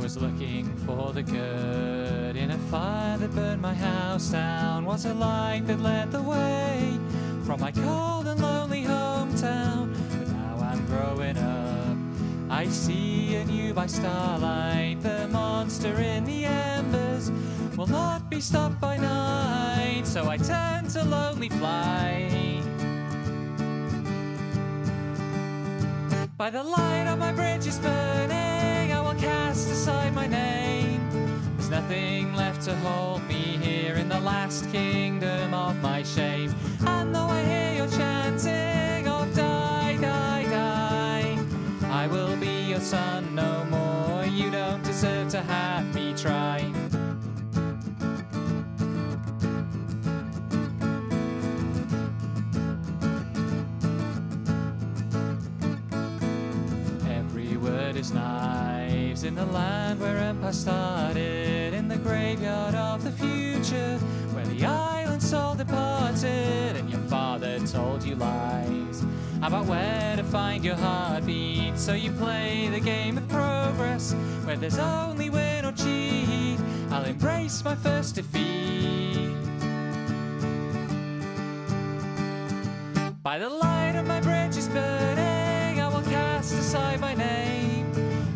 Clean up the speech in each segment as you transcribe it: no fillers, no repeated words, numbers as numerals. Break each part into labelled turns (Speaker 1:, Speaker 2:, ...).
Speaker 1: was looking for the good in a fire that burned my house down. Was a light that led the way from my cold and lonely hometown. But now I'm growing up, I see anew by starlight. The monster in the embers will not be stopped by night. So I turn to lonely flight. By the light on my bridge is burning, I will cast aside my name. There's nothing left to hold me here in the last kingdom of my shame. And though I hear your chanting of die, die, die, I will be your son no more. You don't deserve to have me try. Is knives in the land where empire started, in the graveyard of the future, where the island soul departed, and your father told you lies about where to find your heartbeat. So you play the game of progress, where there's only win or cheat. I'll embrace my first defeat. By the light of my bridge is burning, I will cast aside my name.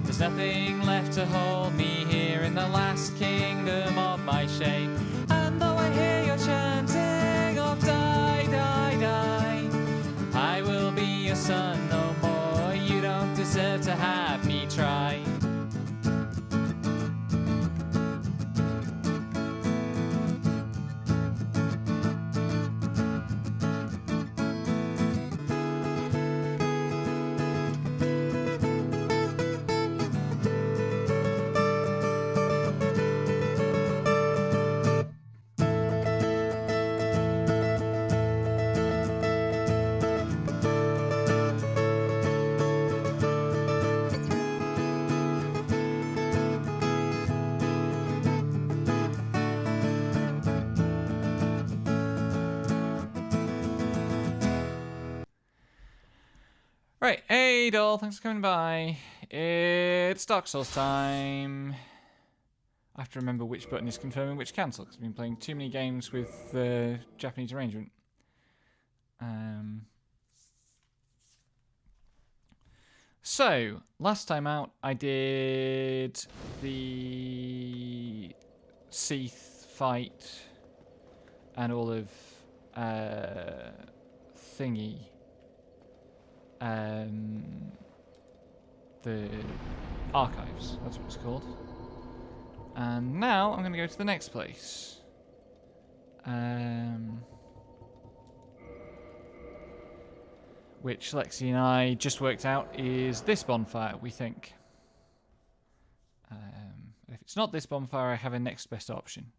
Speaker 1: There's nothing left to hold me here in the last kingdom of my shame. And though I hear your chanting of die, die, die, I will be your son no more. You don't deserve to have me try. Right, hey doll, thanks for coming by. It's Dark Souls time. I have to remember which button is confirming which cancel, because I've been playing too many games with the Japanese arrangement. So, last time out I did the Seath fight and all of thingy. The archives, that's what it's called. And now I'm going to go to the next place. Which Lexi and I just worked out is this bonfire, we think. If it's not this bonfire, I have a next best option.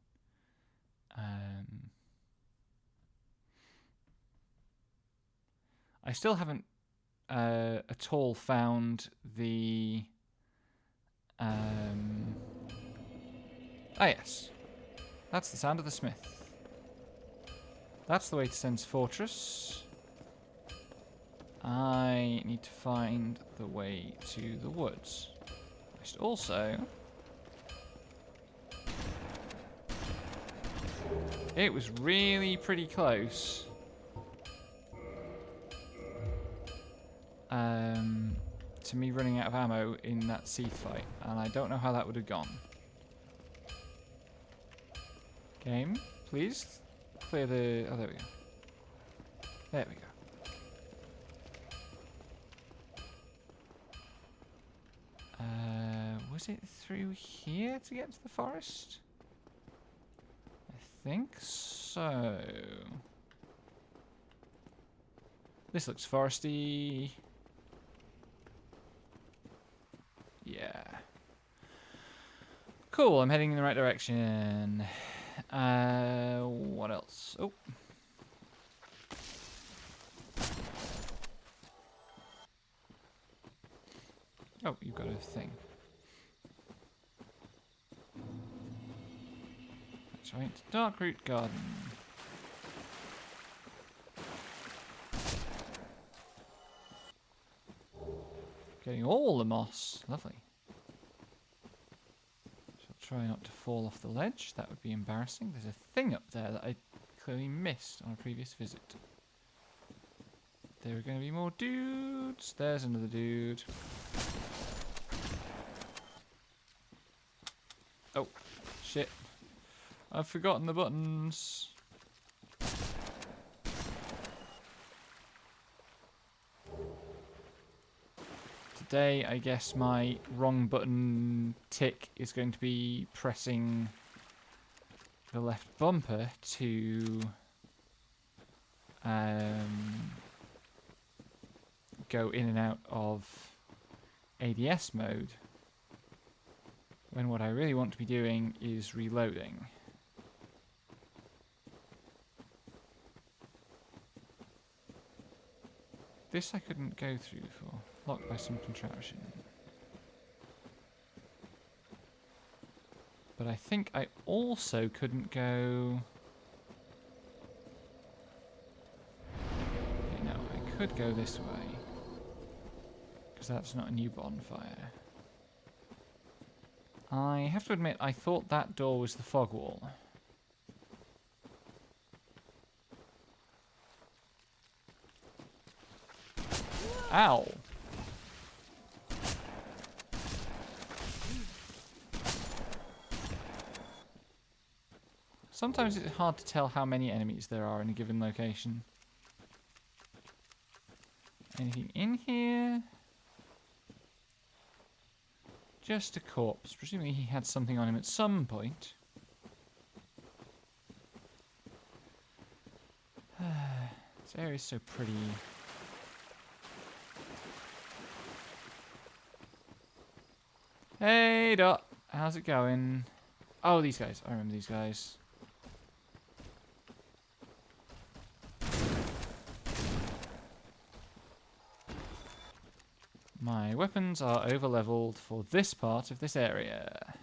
Speaker 1: I still haven't at all found the yes, that's the sound of the smith. That's the way to Sen's fortress. I need to find the way to the woods. I should also, it was really pretty close to me running out of ammo in that Seath fight, and I don't know how that would have gone. Game, please clear the... oh, there we go. There we go. Was it through here to get to the forest? I think so. This looks foresty. Yeah. Cool, I'm heading in the right direction. What else? Oh. Oh, you've got a thing. That's right. Darkroot Garden. Getting all the moss. Lovely. Try not to fall off the ledge. That would be embarrassing. There's a thing up there that I clearly missed on a previous visit. There are going to be more dudes. There's another dude. Oh, shit. I've forgotten the buttons. Today, I guess my wrong button tick is going to be pressing the left bumper to go in and out of ADS mode, when what I really want to be doing is reloading. This I couldn't go through before. Locked by some contraption. But I think I also couldn't go... Okay, no, I could go this way. Because that's not a new bonfire. I have to admit, I thought that door was the fog wall. Ow! Sometimes it's hard to tell how many enemies there are in a given location. Anything in here? Just a corpse. Presumably he had something on him at some point. This area is so pretty. Hey, Dot. How's it going? Oh, these guys. I remember these guys. My weapons are over-leveled for this part of this area.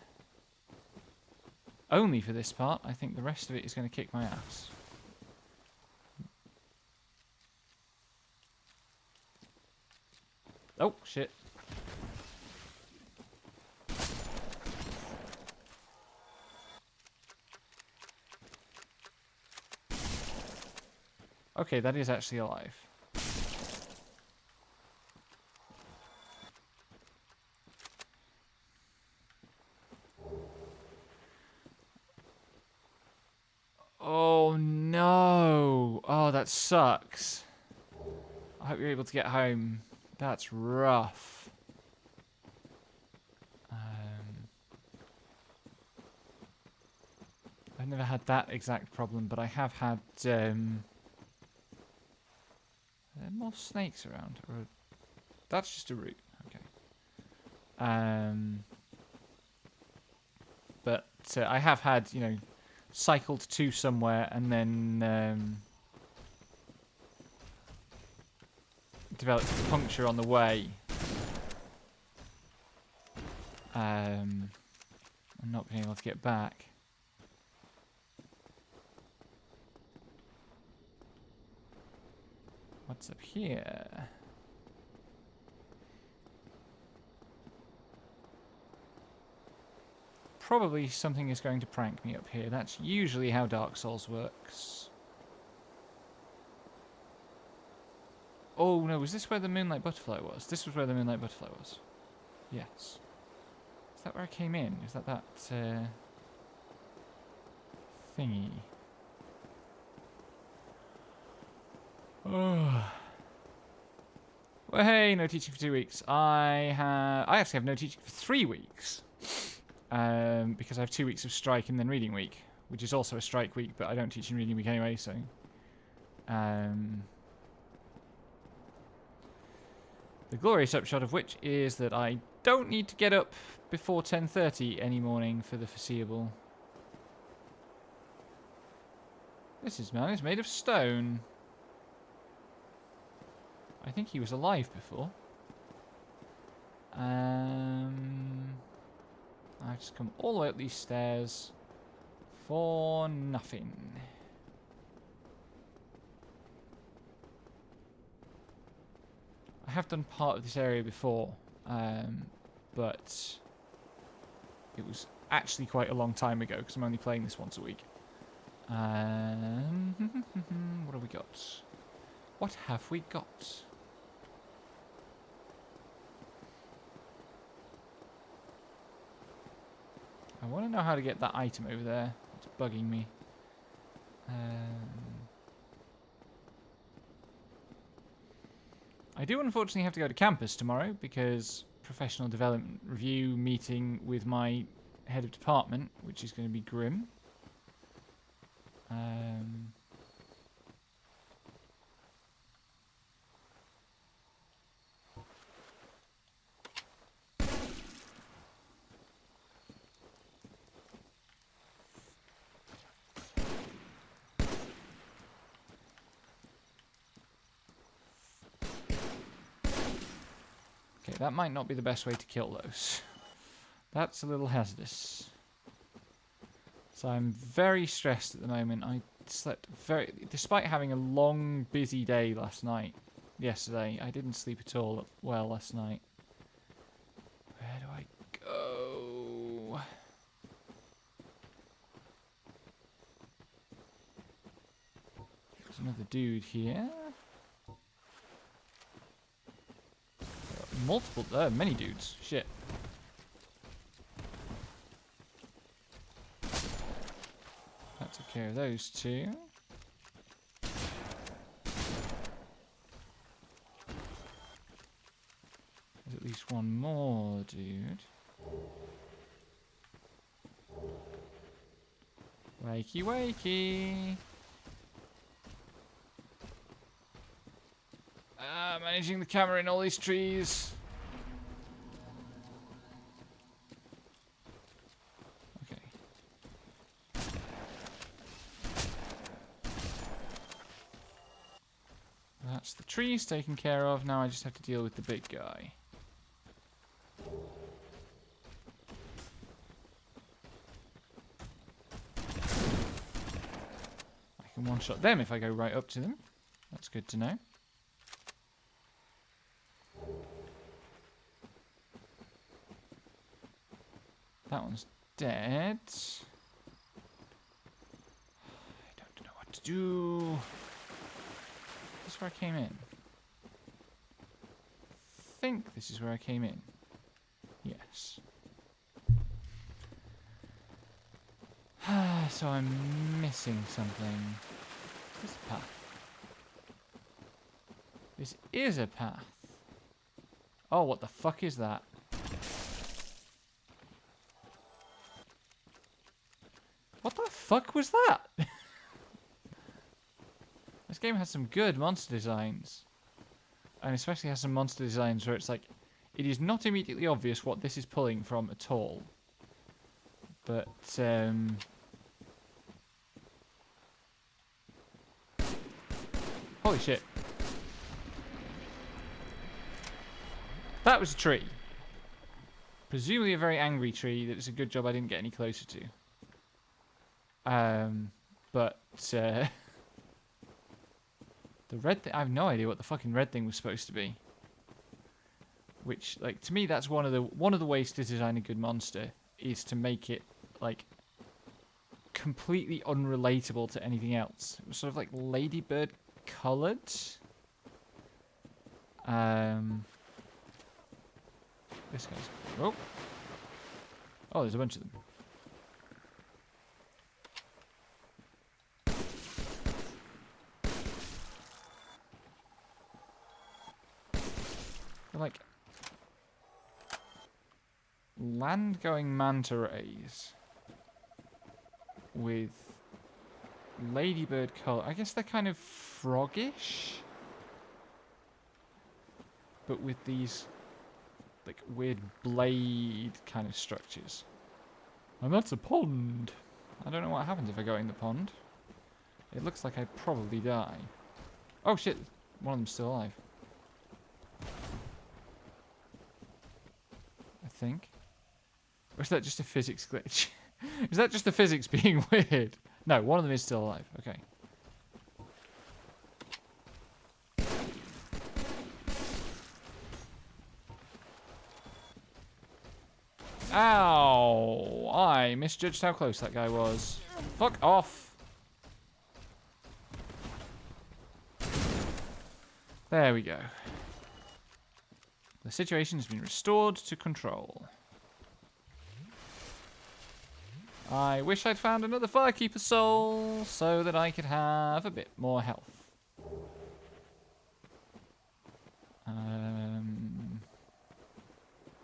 Speaker 1: Only for this part. I think the rest of it is going to kick my ass. Oh, shit. Okay, that is actually alive. Oh no! Oh, that sucks. I hope you're able to get home. That's rough. I've never had that exact problem, but I have had... Are there more snakes around? Or that's just a root. Okay. But I have had, you know, cycled to somewhere and then developed a puncture on the way. And not being able to get back. What's up here? Probably something is going to prank me up here. That's usually how Dark Souls works. Oh no, was this where the Moonlight Butterfly was? This was where the Moonlight Butterfly was. Yes. Is that where I came in? Is that thingy? Oh. Well, hey, no teaching for 2 weeks. I actually have no teaching for 3 weeks. Because I have 2 weeks of strike and then reading week, which is also a strike week, but I don't teach in reading week anyway, so... the glorious upshot of which is that I don't need to get up before 10:30 any morning for the foreseeable. This man is made of stone. I think he was alive before. I've just come all the way up these stairs for nothing. I have done part of this area before, but it was actually quite a long time ago because I'm only playing this once a week. What have we got? What have we got? I want to know how to get that item over there. It's bugging me. I do unfortunately have to go to campus tomorrow because professional development review meeting with my head of department, which is going to be grim. Okay, that might not be the best way to kill those. That's a little hazardous. So I'm very stressed at the moment. I slept despite having a long, busy day yesterday, I didn't sleep at all well last night. Where do I go? There's another dude here. Many dudes. Shit. That took care of those two. There's at least one more dude. Wakey, wakey. Managing the camera in all these trees. Okay. That's the trees taken care of. Now I just have to deal with the big guy. I can one-shot them if I go right up to them. That's good to know. That one's dead. I don't know what to do. This is where I came in. I think this is where I came in. Yes. So I'm missing something. This is a path. This is a path. Oh, what the fuck is that? What the fuck was that? This game has some good monster designs. And especially has some monster designs where it's like, it is not immediately obvious what this is pulling from at all. But, holy shit. That was a tree. Presumably a very angry tree that it's a good job I didn't get any closer to. The red thing, I have no idea what the fucking red thing was supposed to be. Which, like, to me, that's one of the ways to design a good monster is to make it like completely unrelatable to anything else. It was sort of like ladybird coloured. This guy's oh, there's a bunch of them. They're like land-going manta rays with ladybird colour. I guess they're kind of froggish, but with these like weird blade kind of structures. And that's a pond. I don't know what happens if I go in the pond. It looks like I'd probably die. Oh shit, one of them's still alive. I think. Or is that just a physics glitch? Is that just the physics being weird? No, one of them is still alive. Okay. Ow! I misjudged how close that guy was. Fuck off. There we go. The situation has been restored to control. I wish I'd found another Firekeeper soul so that I could have a bit more health.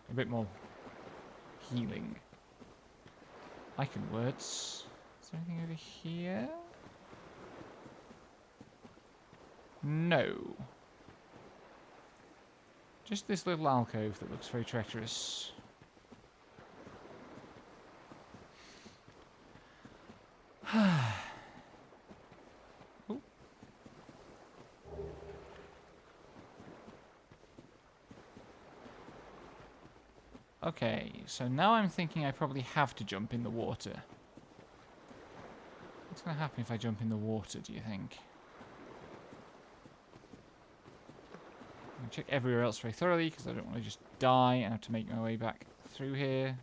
Speaker 1: A bit more healing. I can words. Is there anything over here? No. Just this little alcove that looks very treacherous. Ooh. Okay, so now I'm thinking I probably have to jump in the water. What's going to happen if I jump in the water, do you think? I'm going to check everywhere else very thoroughly because I don't want to just die and have to make my way back through here.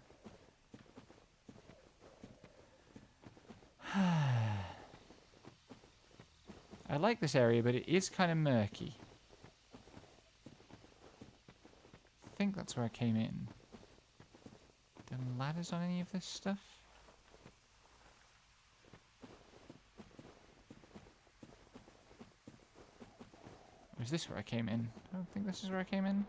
Speaker 1: I like this area, but it is kind of murky. I think that's where I came in. Are there ladders on any of this stuff? Or is this where I came in? I don't think this is where I came in.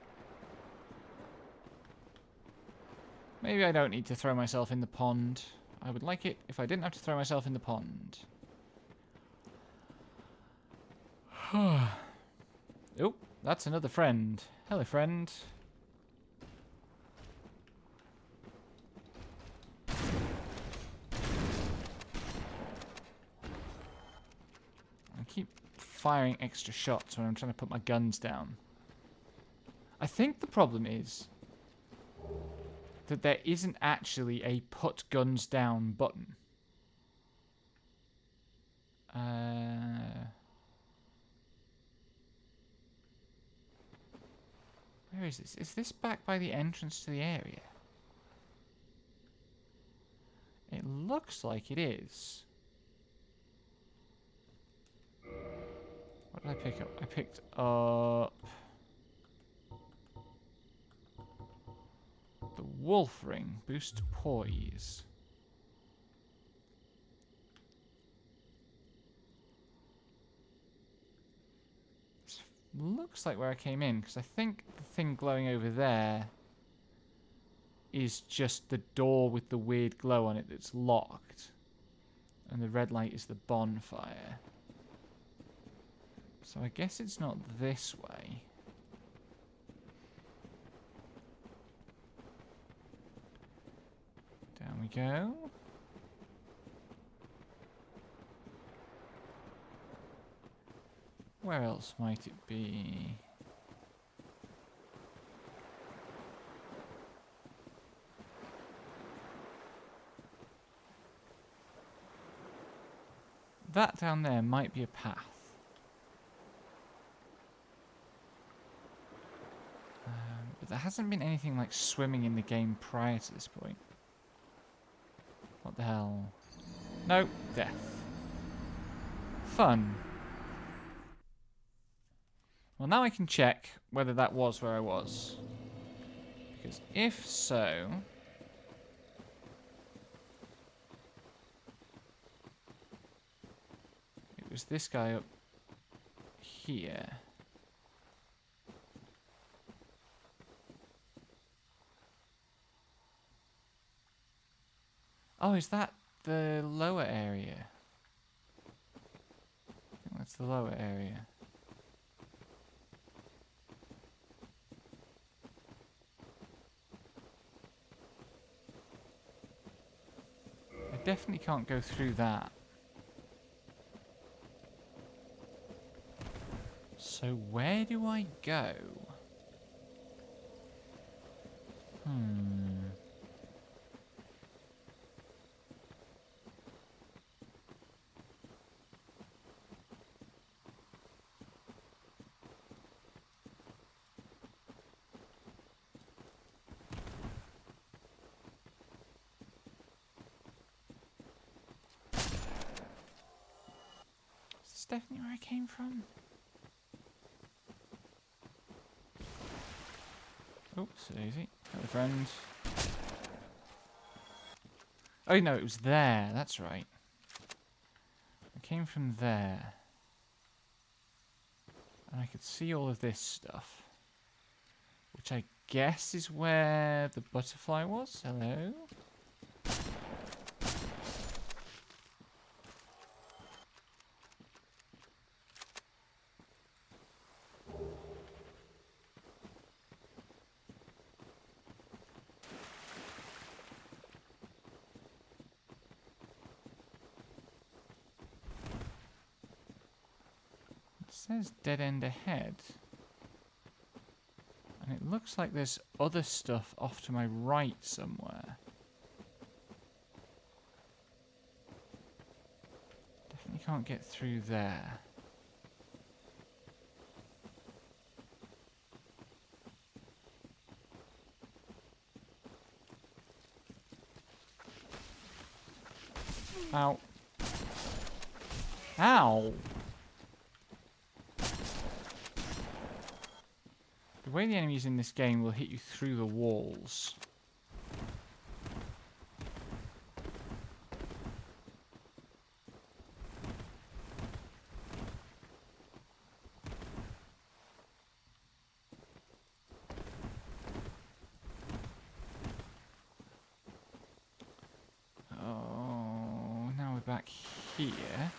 Speaker 1: Maybe I don't need to throw myself in the pond. I would like it if I didn't have to throw myself in the pond. Oh, that's another friend. Hello, friend. I keep firing extra shots when I'm trying to put my guns down. I think the problem is that there isn't actually a put guns down button. Where is this? Is this back by the entrance to the area? It looks like it is. What did I pick up? I picked up the wolf ring. Boost poise. This looks like where I came in, because I think the thing glowing over there is just the door with the weird glow on it that's locked. And the red light is the bonfire. So I guess it's not this way. Down we go. Where else might it be? That down there might be a path. But there hasn't been anything like swimming in the game prior to this point. What the hell? No, death. Fun. Well, now I can check whether that was where I was. Because if so... it was this guy up here. Oh, is that the lower area? I think that's the lower area. I definitely can't go through that. So where do I go? definitely where I came from. Oops, easy. Hello, friend. Oh, no, it was there. That's right. I came from there. And I could see all of this stuff. Which I guess is where the butterfly was. Hello? It says dead end ahead. And it looks like there's other stuff off to my right somewhere. Definitely can't get through there. Ow. Ow! The way the enemies in this game will hit you through the walls. Oh, now we're back here.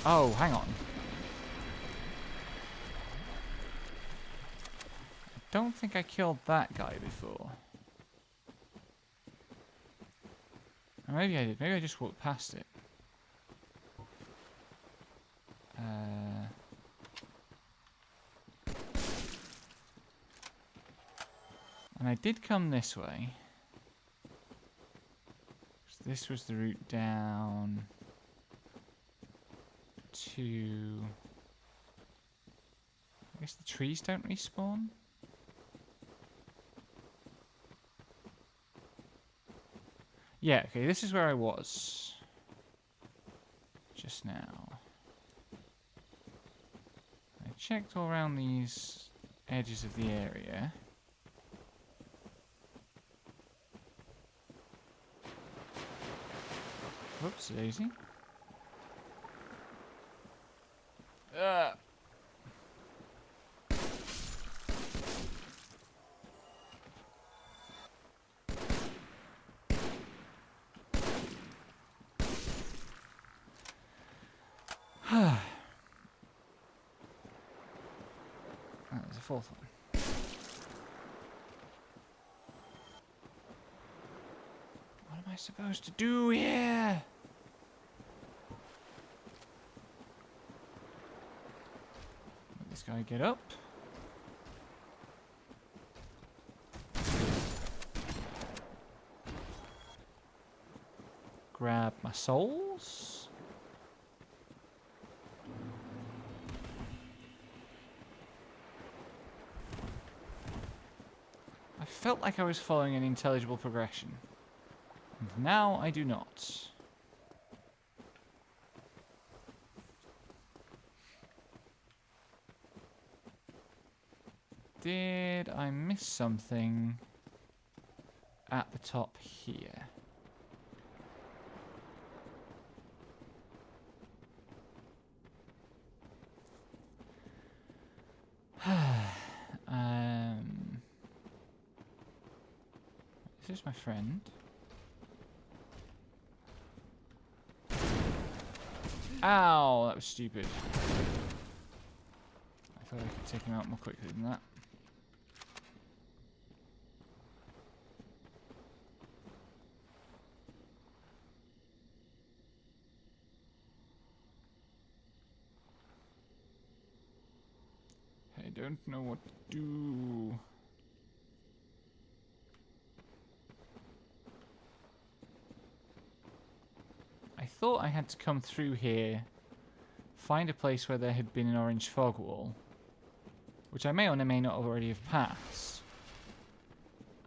Speaker 1: Oh, hang on. I don't think I killed that guy before. Or maybe I did. Maybe I just walked past it. And I did come this way. So this was the route down to... I guess the trees don't respawn? Yeah, okay, this is where I was just now. I checked all around these edges of the area. Whoops, daisy. There's a fourth one. What am I supposed to do here? Let this guy get up. Grab my souls. I felt like I was following an intelligible progression. And now I do not. Did I miss something at the top here? Is this my friend? Ow, that was stupid. I thought I could take him out more quickly than that. I don't know what to do. I thought I had to come through here, find a place where there had been an orange fog wall, which I may or may not already have passed.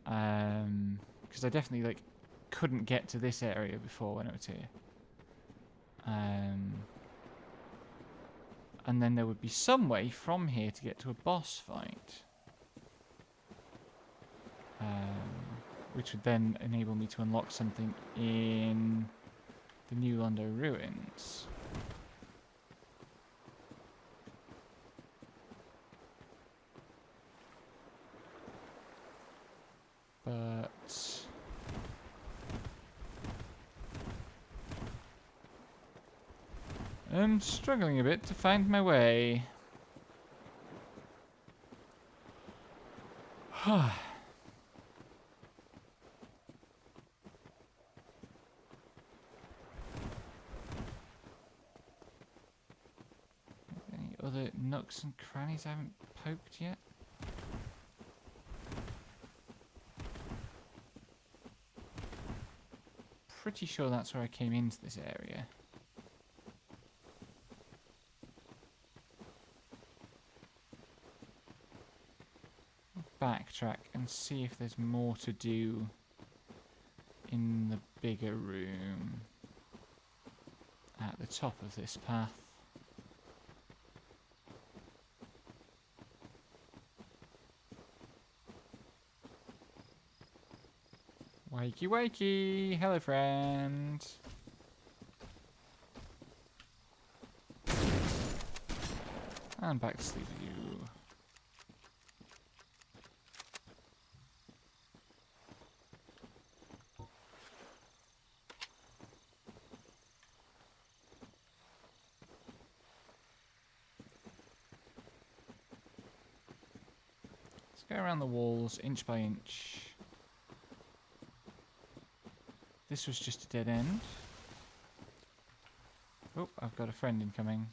Speaker 1: Because I definitely couldn't get to this area before when I was here. And then there would be some way from here to get to a boss fight. Which would then enable me to unlock something in the New Londo ruins. But I'm struggling a bit to find my way. Any other nooks and crannies I haven't poked yet? Pretty sure that's where I came into this area. Backtrack and see if there's more to do in the bigger room at the top of this path. Wakey wakey! Hello friend! And back to sleep with you. Let's go around the walls inch by inch. This was just a dead end. Oh, I've got a friend incoming.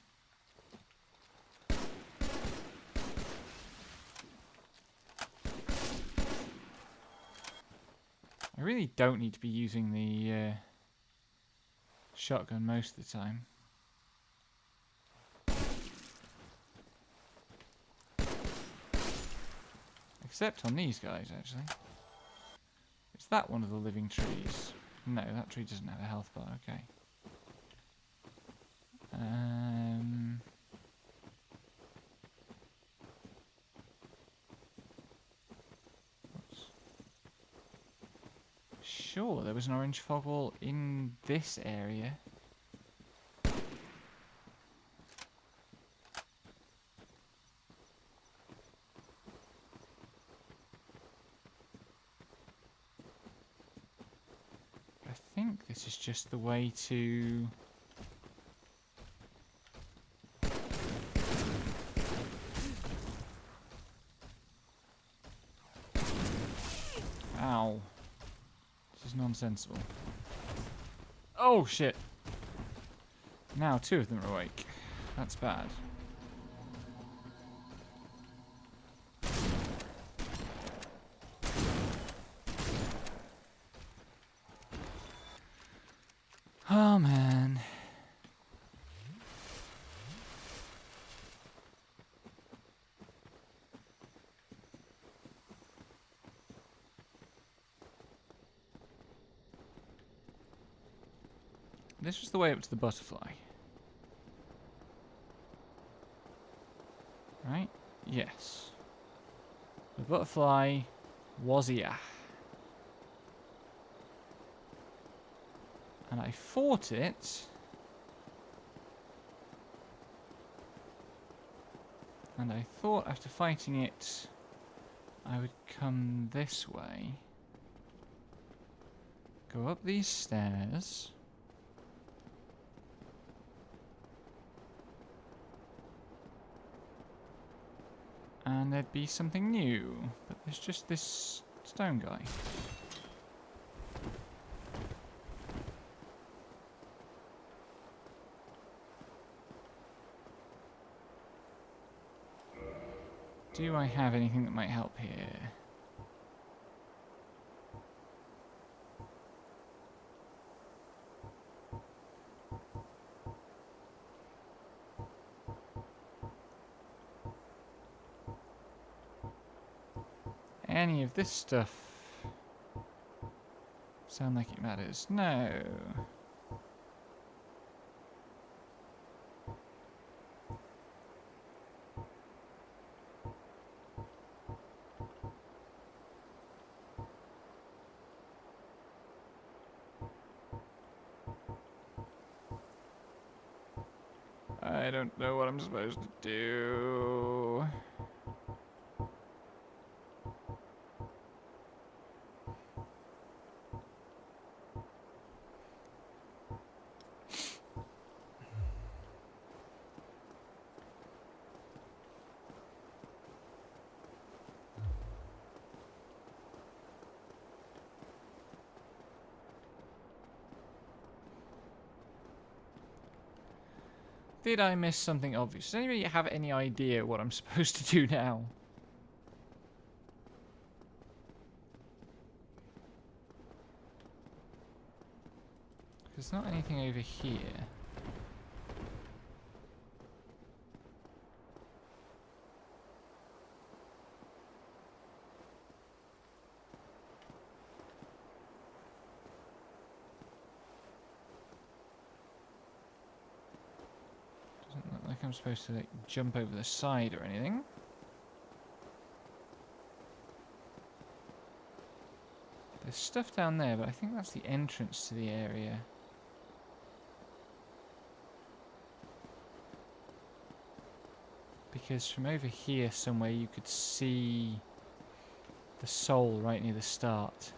Speaker 1: I really don't need to be using the shotgun most of the time. Except on these guys, actually. Is that one of the living trees? No, that tree doesn't have a health bar, okay. Sure, there was an orange fog wall in this area. I think this is just the way to... Ow. This is nonsensical. Oh shit! Now two of them are awake. That's bad. Oh man. This was the way up to the butterfly. Right? Yes. The butterfly was here. And I fought it. And I thought after fighting it, I would come this way. Go up these stairs. And there'd be something new. But there's just this stone guy. Do I have anything that might help here? Any of this stuff sound like it matters? No. I don't know what I'm supposed to do. Did I miss something obvious? Does anybody have any idea what I'm supposed to do now? There's not anything over here. Doesn't look like I'm supposed to like jump over the side or anything. There's stuff down there, but I think that's the entrance to the area. Because from over here somewhere you could see the soul right near the start.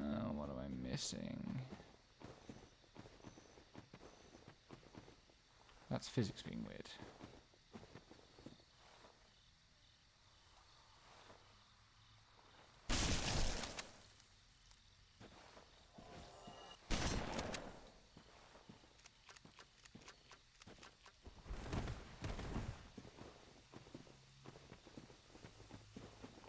Speaker 1: Oh, what am I missing? That's physics being weird.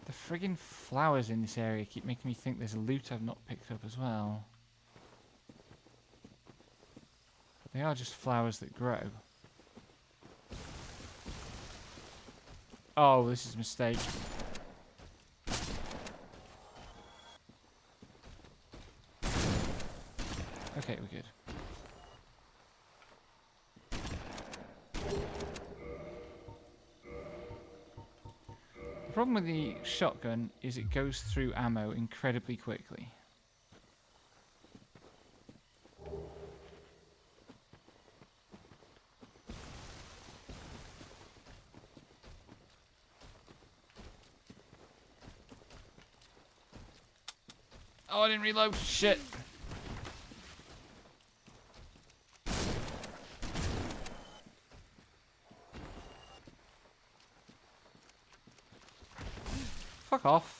Speaker 1: The friggin' flowers in this area keep making me think there's loot I've not picked up as well. But they are just flowers that grow. Oh, this is a mistake. Okay, we're good. The problem with the shotgun is it goes through ammo incredibly quickly. Oh, I didn't reload. Shit. Fuck off.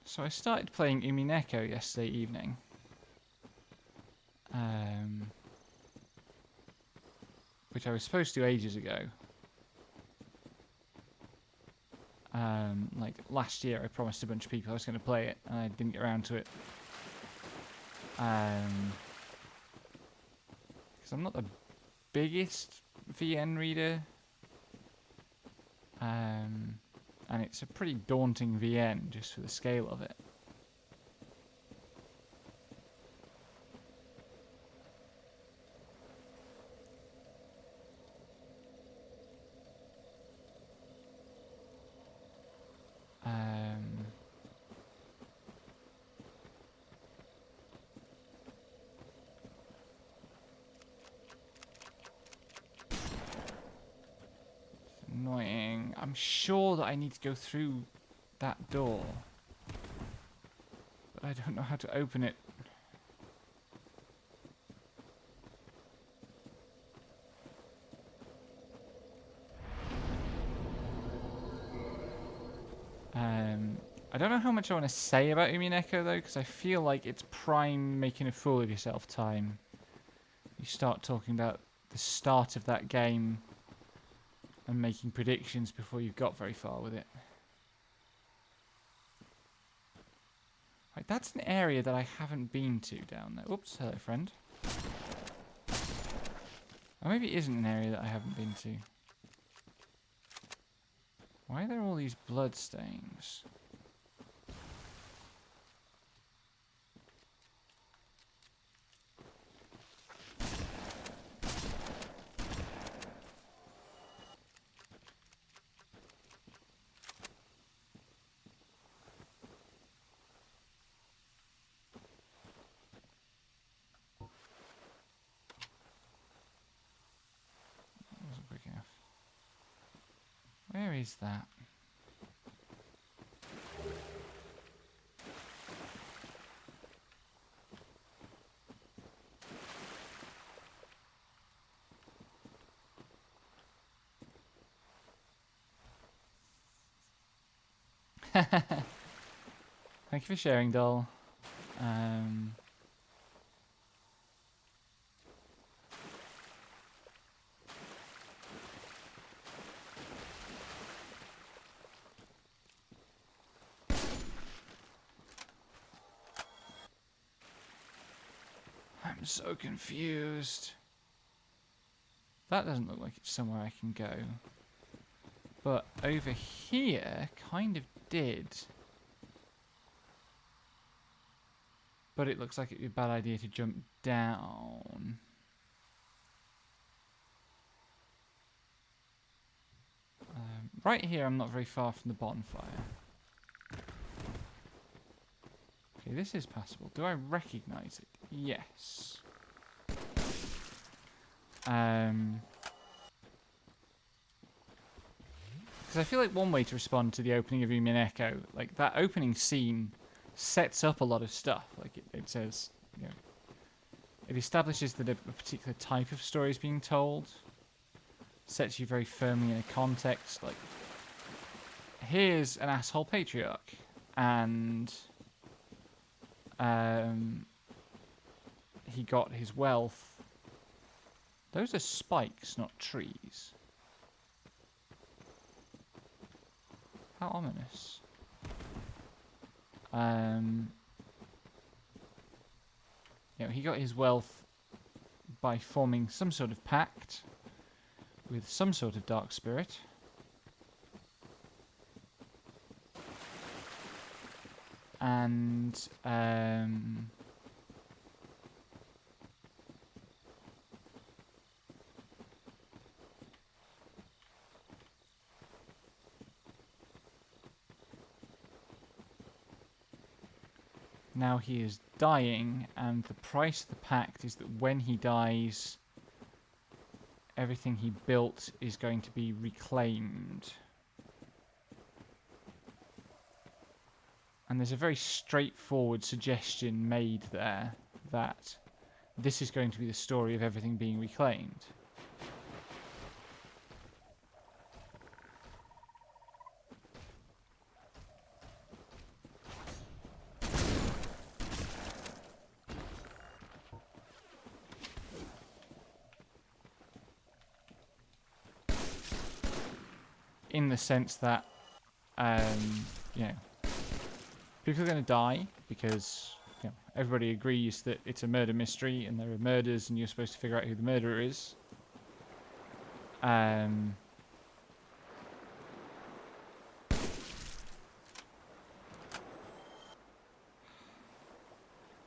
Speaker 1: So I started playing Umineko yesterday evening. Which I was supposed to do ages ago. Like last year I promised a bunch of people I was going to play it and I didn't get around to it. Because I'm not the biggest VN reader. And it's a pretty daunting VN just for the scale of it. Annoying. I'm sure that I need to go through that door. But I don't know how to open it. I don't know how much I want to say about Umineko though, because I feel like it's prime making a fool of yourself time. You start talking about the start of that game and making predictions before you've got very far with it. Right, that's an area that I haven't been to down there. Oops, hello friend. Or maybe it isn't an area that I haven't been to. Why are there all these blood stains? Wasn't quick enough. Where is that? Thank you for sharing, doll. I'm so confused. That doesn't look like it's somewhere I can go. But over here kind of did. But it looks like it'd be a bad idea to jump down. Right here, I'm not very far from the bonfire. Okay, this is passable. Do I recognize it? Yes. Because I feel like one way to respond to the opening of Human Echo, like that opening scene sets up a lot of stuff. Like it says, you know, it establishes that a particular type of story is being told, sets you very firmly in a context. Like, here's an asshole patriarch, and he got his wealth. Those are spikes, not trees. How ominous. You know, he got his wealth by forming some sort of pact with some sort of dark spirit. And now he is dying, and the price of the pact is that when he dies, everything he built is going to be reclaimed. And there's a very straightforward suggestion made there that this is going to be the story of everything being reclaimed. In the sense that, you know, people are going to die because, you know, everybody agrees that it's a murder mystery and there are murders and you're supposed to figure out who the murderer is.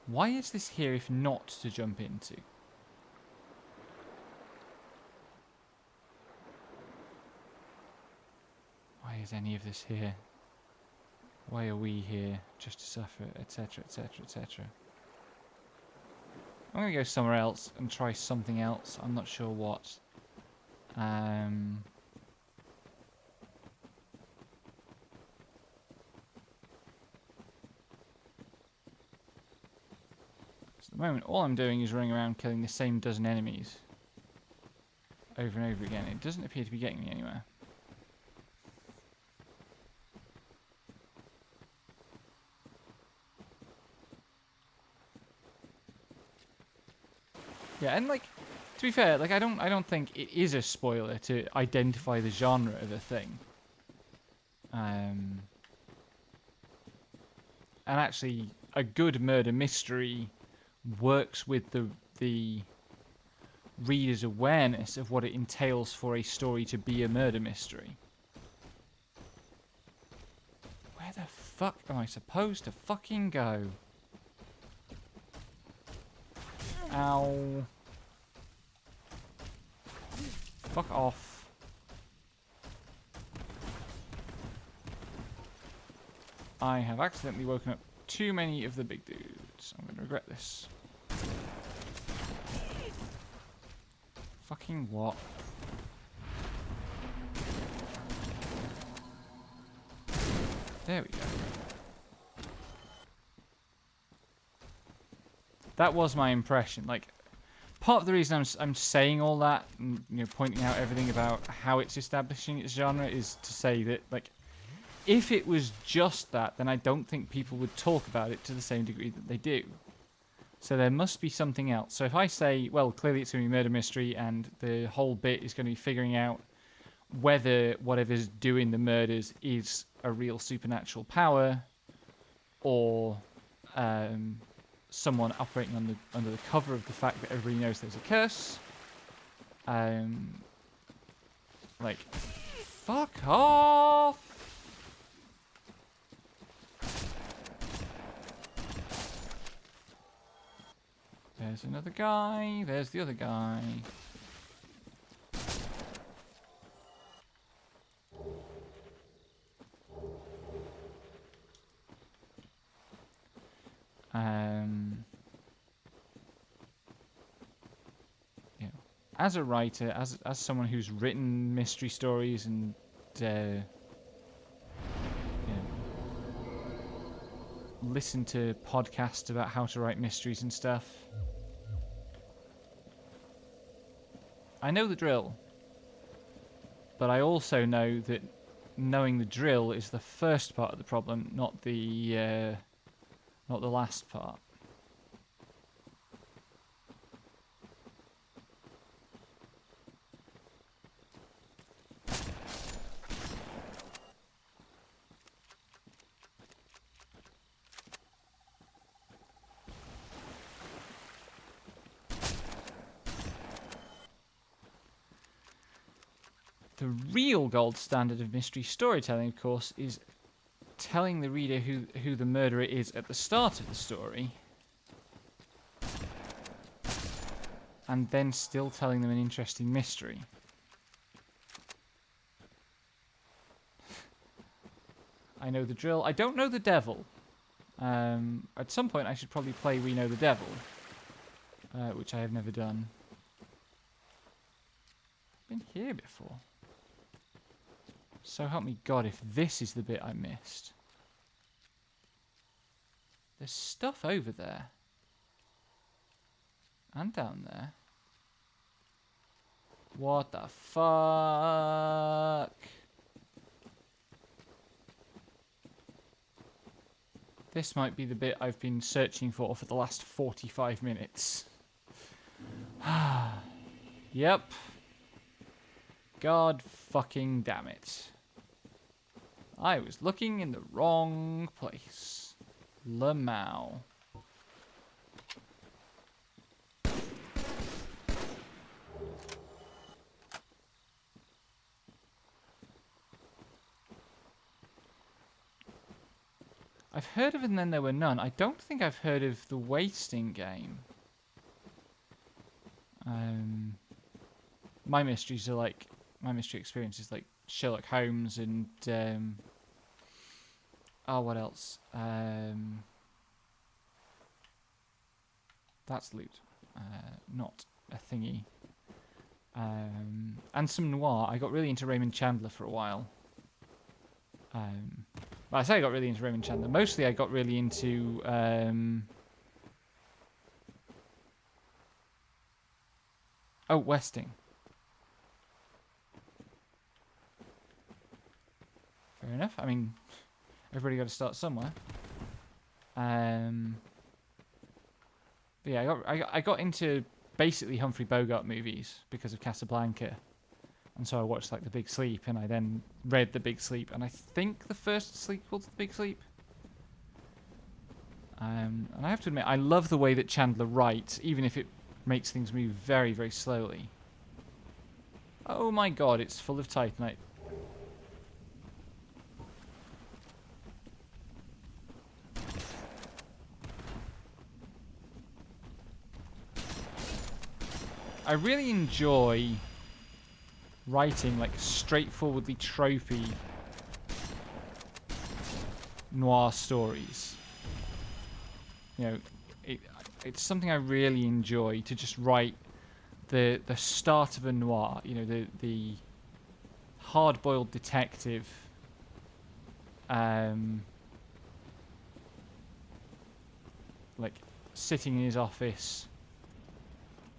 Speaker 1: Why is this here if not to jump into? Why is any of this here? Why are we here? Just to suffer, etc, etc, etc. I'm going to go somewhere else and try something else. I'm not sure what. At the moment, all I'm doing is running around killing the same dozen enemies over and over again. It doesn't appear to be getting me anywhere. Yeah, and like, to be fair, like I don't think it is a spoiler to identify the genre of a thing. And actually, a good murder mystery works with the reader's awareness of what it entails for a story to be a murder mystery. Where the fuck am I supposed to fucking go? Ow. Fuck off. I have accidentally woken up too many of the big dudes. I'm going to regret this. Fucking what? There we go. That was my impression. Like, part of the reason I'm saying all that, and, you know, pointing out everything about how it's establishing its genre, is to say that, like, if it was just that, then I don't think people would talk about it to the same degree that they do. So there must be something else. So if I say, well, clearly it's going to be murder mystery, and the whole bit is going to be figuring out whether whatever's doing the murders is a real supernatural power, or someone operating under the cover of the fact that everybody knows there's a curse. Like, fuck off! There's another guy. There's the other guy. You know, as a writer, as someone who's written mystery stories and you know, listened to podcasts about how to write mysteries and stuff, I know the drill. But I also know that knowing the drill is the first part of the problem, not the last part. The real gold standard of mystery storytelling, of course, is telling the reader who the murderer is at the start of the story, and then still telling them an interesting mystery. I know the drill. I don't know the devil. At some point I should probably play We Know the Devil, which I have never done. I've been here before. So help me God if this is the bit I missed. There's stuff over there. And down there. What the fuck? This might be the bit I've been searching for the last 45 minutes. Yep. God fucking damn it. I was looking in the wrong place. Lamau. I've heard of And Then There Were None. I don't think I've heard of the Wasting Game. My mysteries are like... My mystery experience is like Sherlock Holmes and... oh, what else? That's loot. Not a thingy. And some noir. I got really into Raymond Chandler for a while. Well, I say I got really into Raymond Chandler. Mostly I got really into... oh, Westing. Fair enough. I mean, everybody got to start somewhere. But yeah, I got into basically Humphrey Bogart movies because of Casablanca, and so I watched like The Big Sleep, and I then read The Big Sleep, and I think the first sequel to The Big Sleep. And I have to admit, I love the way that Chandler writes, even if it makes things move very, very slowly. Oh my god, it's full of Titanite. I really enjoy writing like straightforwardly tropey noir stories. You know, it's something I really enjoy to just write the start of a noir. You know, the hard-boiled detective. Like sitting in his office.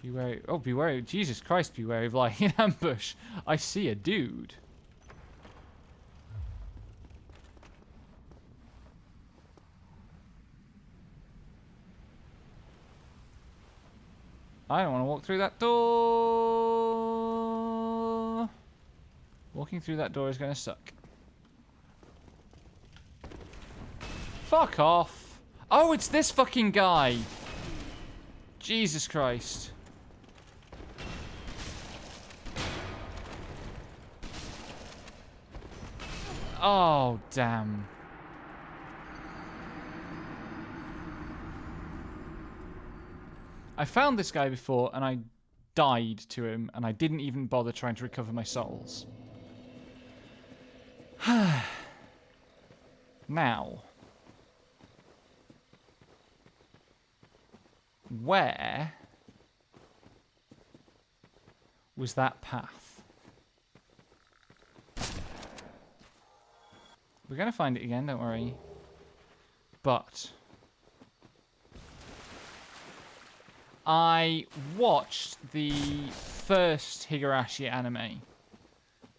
Speaker 1: Beware, Jesus Christ, beware of lying in ambush. I see a dude. I don't want to walk through that door. Walking through that door is going to suck. Fuck off. Oh, it's this fucking guy. Jesus Christ. Oh, damn. I found this guy before and I died to him and I didn't even bother trying to recover my souls. Now. Where was that path? We're going to find it again, don't worry. But I watched the first Higurashi anime.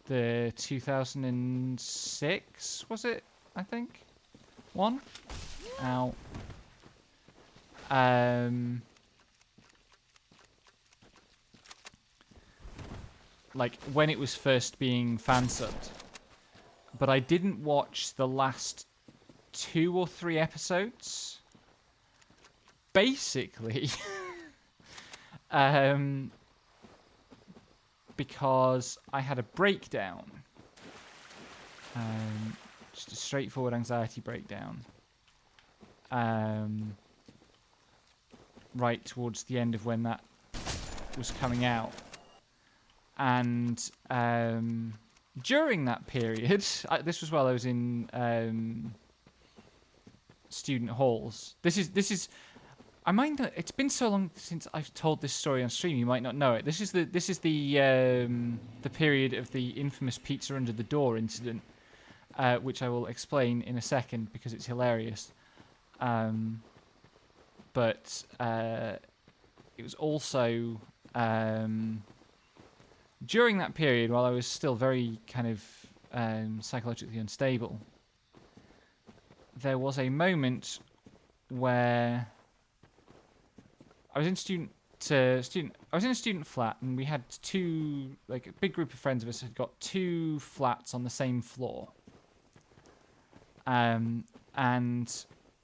Speaker 1: The 2006, was it? I think? One? Ow. Like, when it was first being fan-subbed. But I didn't watch the last 2 or 3 episodes. Basically. Because I had a breakdown. Just a straightforward anxiety breakdown. Right towards the end of when that was coming out. And during that period, this was while I was in student halls. This is. I might not, it's been so long since I've told this story on stream. You might not know it. This is the period of the infamous pizza under the door incident, which I will explain in a second because it's hilarious. But it was also during that period, while I was still very kind of psychologically unstable, there was a moment where I was in I was in a student flat, and we had a big group of friends of us had got 2 flats on the same floor. And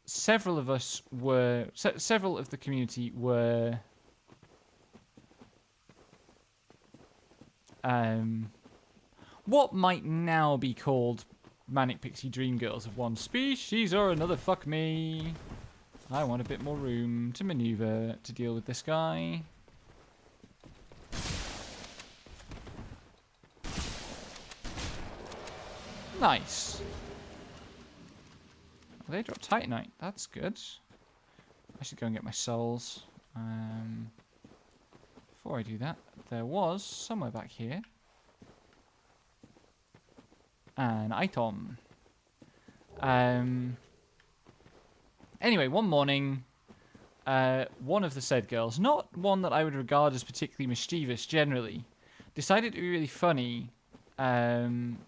Speaker 1: several of us were, several of the community were what might now be called manic pixie dream girls of one species or another. Fuck me. I want a bit more room to maneuver to deal with this guy. Nice. Well, they dropped Titanite. That's good. I should go and get my souls. Before I do that, there was, somewhere back here, an item. Anyway, one morning, one of the said girls, not one that I would regard as particularly mischievous generally, decided to be really funny and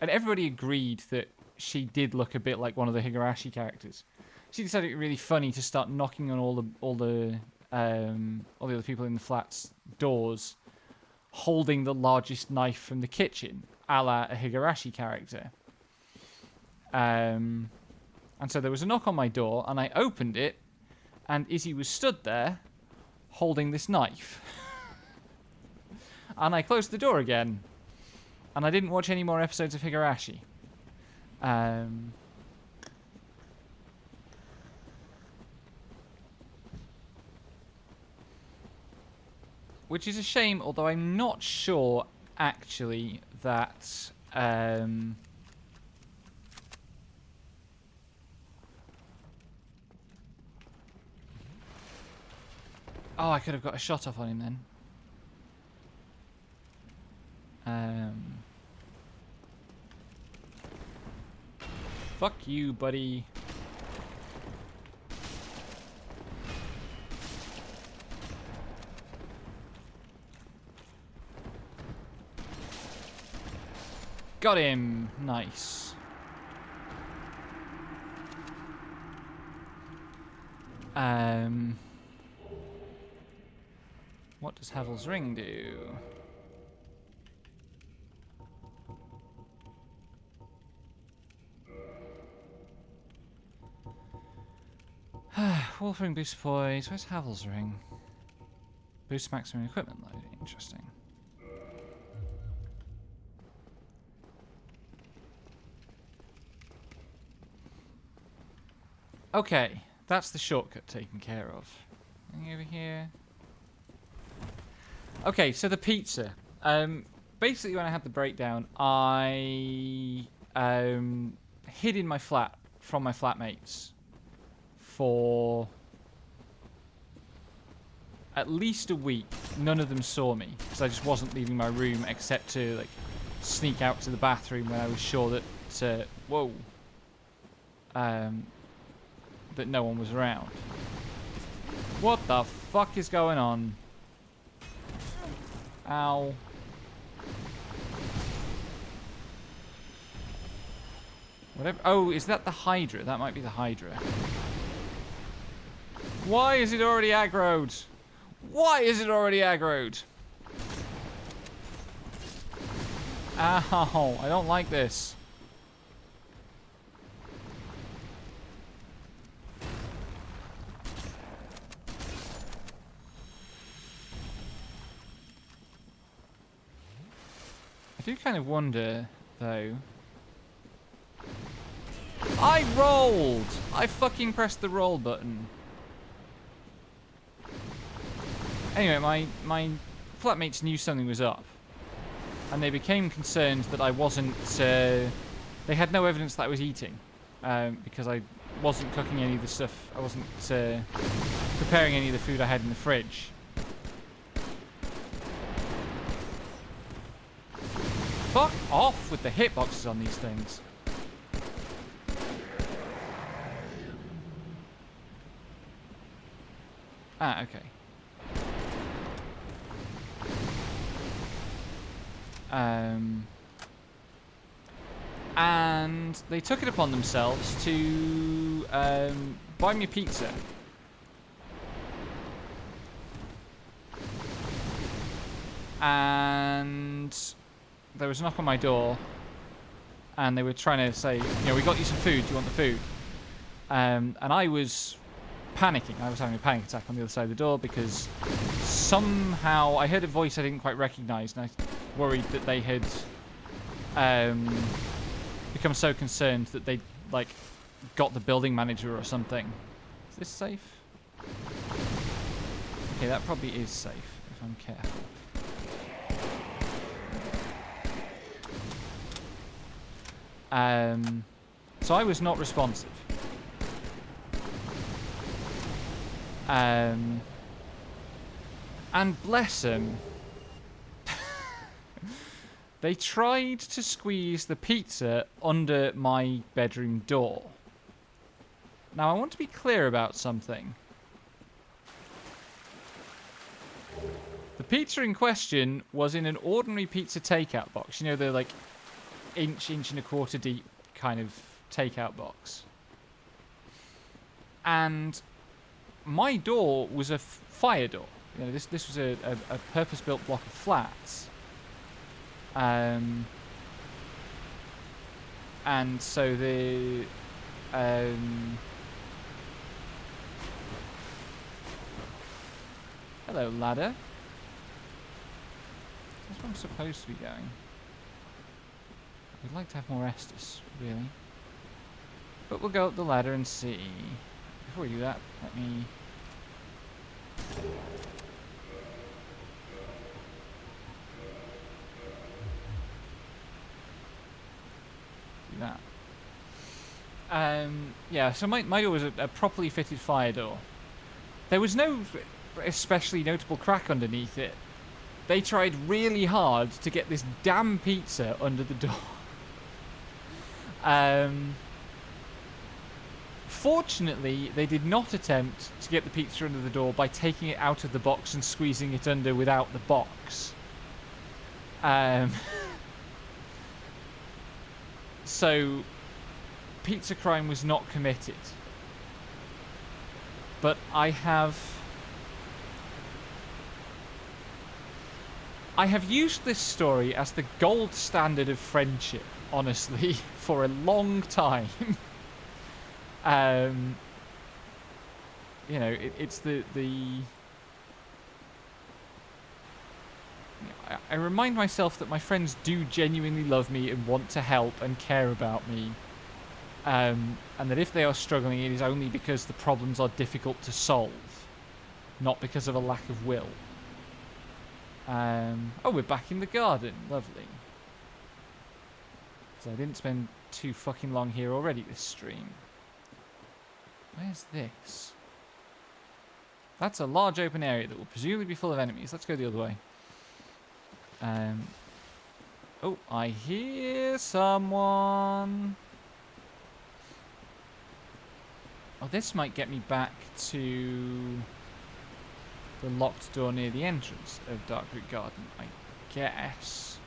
Speaker 1: everybody agreed that she did look a bit like one of the Higurashi characters. She decided it would be really funny to start knocking on all the other people in the flat's doors, holding the largest knife from the kitchen, a la a Higurashi character. And so there was a knock on my door, and I opened it, and Izzy was stood there, holding this knife. And I closed the door again, and I didn't watch any more episodes of Higurashi. Which is a shame, although I'm not sure, actually, that... Oh, I could have got a shot off on him then. Fuck you, buddy. Got him. Nice. What does Havel's ring do? Wolf ring boost poise. Where's Havel's ring? Boost maximum equipment load. Interesting. Okay, that's the shortcut taken care of. Anything over here? Okay, so the pizza. Basically, when I had the breakdown, I hid in my flat from my flatmates for at least a week. None of them saw me because I just wasn't leaving my room except to like sneak out to the bathroom when I was sure that that no one was around. What the fuck is going on? Ow. Whatever. Oh, is that the Hydra? That might be the Hydra. Why is it already aggroed? Why is it already aggroed? Ow, I don't like this. I do kind of wonder, though. I rolled! I fucking pressed the roll button. Anyway, my flatmates knew something was up. And they became concerned that I wasn't... they had no evidence that I was eating. Because I wasn't cooking any of the stuff. I wasn't preparing any of the food I had in the fridge. Fuck off with the hitboxes on these things. Ah, okay. And they took it upon themselves to buy me a pizza. And there was a knock on my door, and they were trying to say, you know, we got you some food. Do you want the food? And I was panicking. I was having a panic attack on the other side of the door because somehow I heard a voice I didn't quite recognize, and I worried that they had become so concerned that they like got the building manager or something. Is this safe? Okay, that probably is safe if I'm careful. So I was not responsive. And bless them, they tried to squeeze the pizza under my bedroom door. Now, I want to be clear about something. The pizza in question was in an ordinary pizza takeout box. You know, the like inch and a quarter deep kind of takeout box. And my door was a fire door. You know, this was a purpose-built block of flats. And so the hello, ladder. That's where I'm supposed to be going. We'd like to have more Estus, really. But we'll go up the ladder and see. Before we do that, let me... that. Yeah, so my door was a properly fitted fire door. There was no especially notable crack underneath it. They tried really hard to get this damn pizza under the door. Fortunately, they did not attempt to get the pizza under the door by taking it out of the box and squeezing it under without the box. So, pizza crime was not committed. But I have used this story as the gold standard of friendship, honestly, for a long time. You know, it's the I remind myself that my friends do genuinely love me and want to help and care about me. And that if they are struggling, it is only because the problems are difficult to solve, not because of a lack of will. Oh, we're back in the garden. Lovely. So I didn't spend too fucking long here already this stream. Where's this? That's a large open area that will presumably be full of enemies. Let's go the other way. Oh, I hear someone. Oh, this might get me back to the locked door near the entrance of Darkroot Garden, I guess.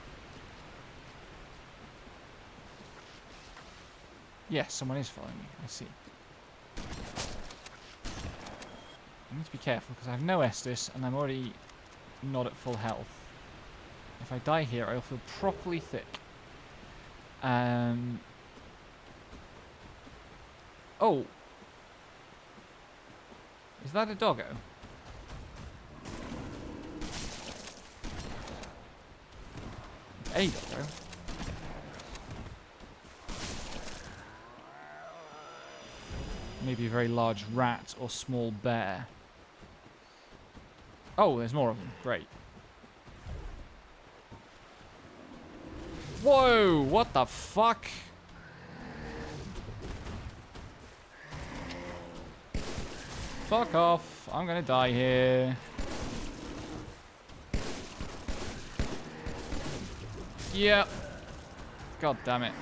Speaker 1: Yes, someone is following me. I see. I need to be careful because I have no Estus and I'm already not at full health. If I die here, I'll feel properly thick. Oh. Is that a doggo? A doggo? Maybe a very large rat or small bear. Oh, there's more of them. Great. Whoa! What the fuck? Fuck off. I'm gonna die here. Yep. God damn it.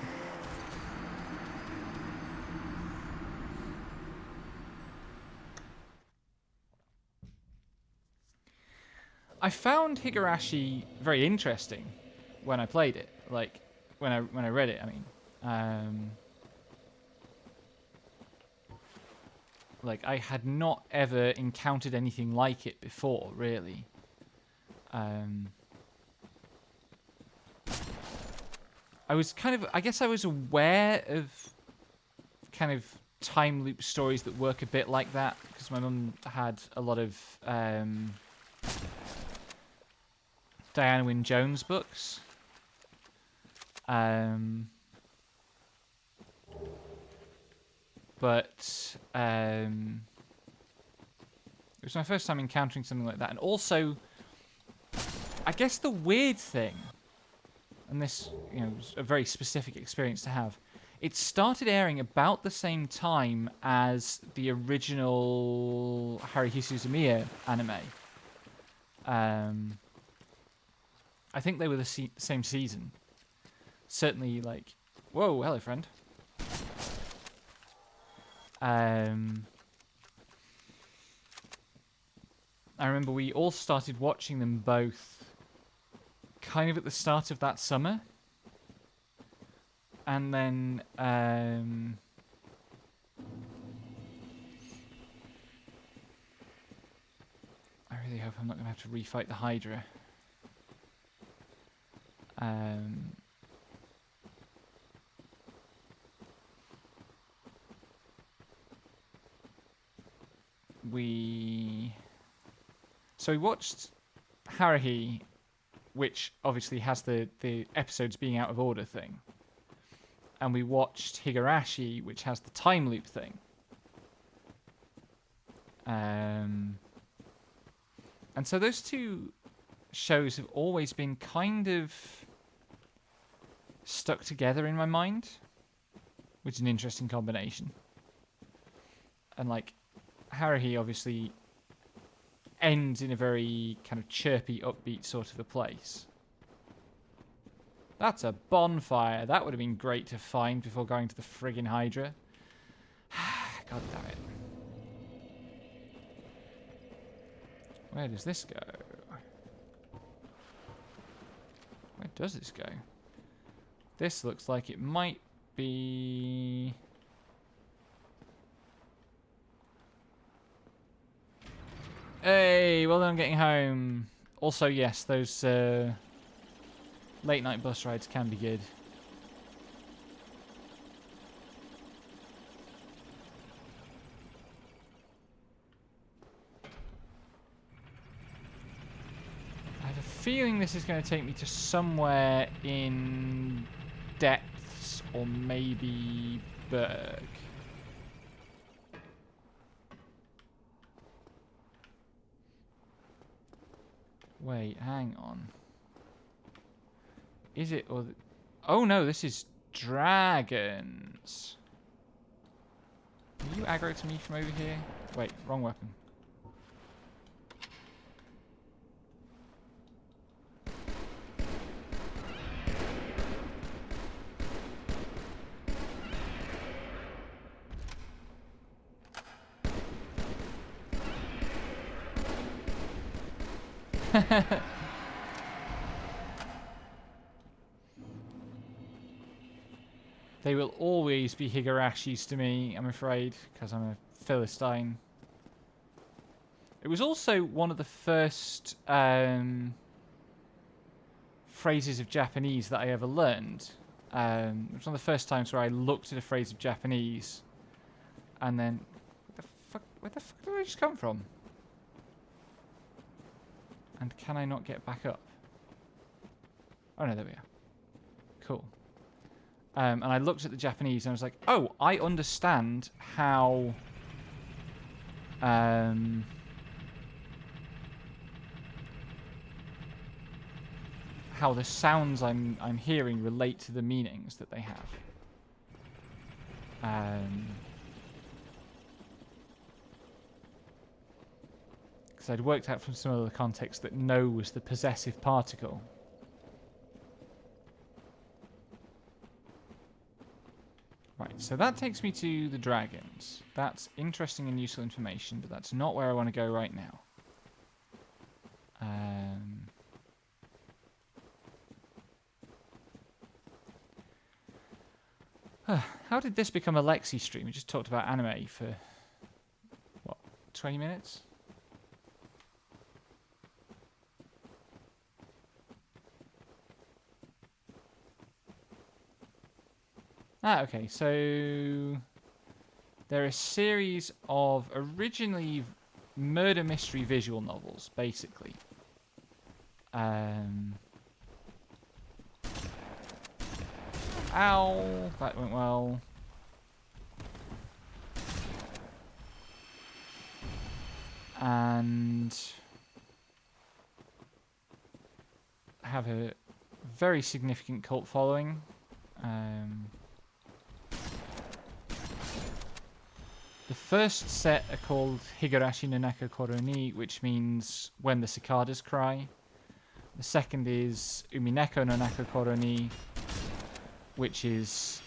Speaker 1: I found Higurashi very interesting when I played it. Like, when I read it, I mean. Like, I had not ever encountered anything like it before, really. I was kind of... I guess I was aware of kind of time loop stories that work a bit like that, because my mum had a lot of Diana Wynne Jones books. But it was my first time encountering something like that. And also, I guess the weird thing, and this, you know, was a very specific experience to have, it started airing about the same time as the original Haruhi Suzumiya anime. I think they were the same season. Certainly, like... Whoa, hello, friend. I remember we all started watching them both kind of at the start of that summer. And then... I really hope I'm not going to have to refight the Hydra. So we watched Haruhi, which obviously has the episodes being out of order thing. And we watched Higurashi, which has the time loop thing. And so those two shows have always been kind of stuck together in my mind. which is an interesting combination. And like, Haruhi obviously ends in a very kind of chirpy, upbeat sort of a place. That's a bonfire. That would have been great to find before going to the friggin' Hydra. God damn it. Where does this go? Where does this go? This looks like it might be... Hey, well done getting home. Also, yes, those late night bus rides can be good. I have a feeling this is going to take me to somewhere in Depths or maybe Berg. Wait, hang on. Is it or... Oh no, this is dragons. Are you aggro to me from over here? Wait, wrong weapon. They will always be Higarashis to me, I'm afraid, because I'm a Philistine. It was also one of the first phrases of Japanese that I ever learned. It was one of the first times where I looked at a phrase of Japanese and then, where the fuck did I just come from? And can I not get back up? Oh no, there we are. Cool. And I looked at the Japanese and I was like, oh, I understand how... how the sounds I'm hearing relate to the meanings that they have. Because I'd worked out from some other context that no was the possessive particle. Right, so that takes me to the dragons. That's interesting and useful information, but that's not where I want to go right now. How did this become a Lexi stream? We just talked about anime for, what, 20 minutes? Okay, so they're a series of originally murder mystery visual novels, basically. Ow, that went well. And have a very significant cult following. The first set are called Higurashi no Naka Koroni, which means when the cicadas cry. The second is Umineko no Naka Koroni, which is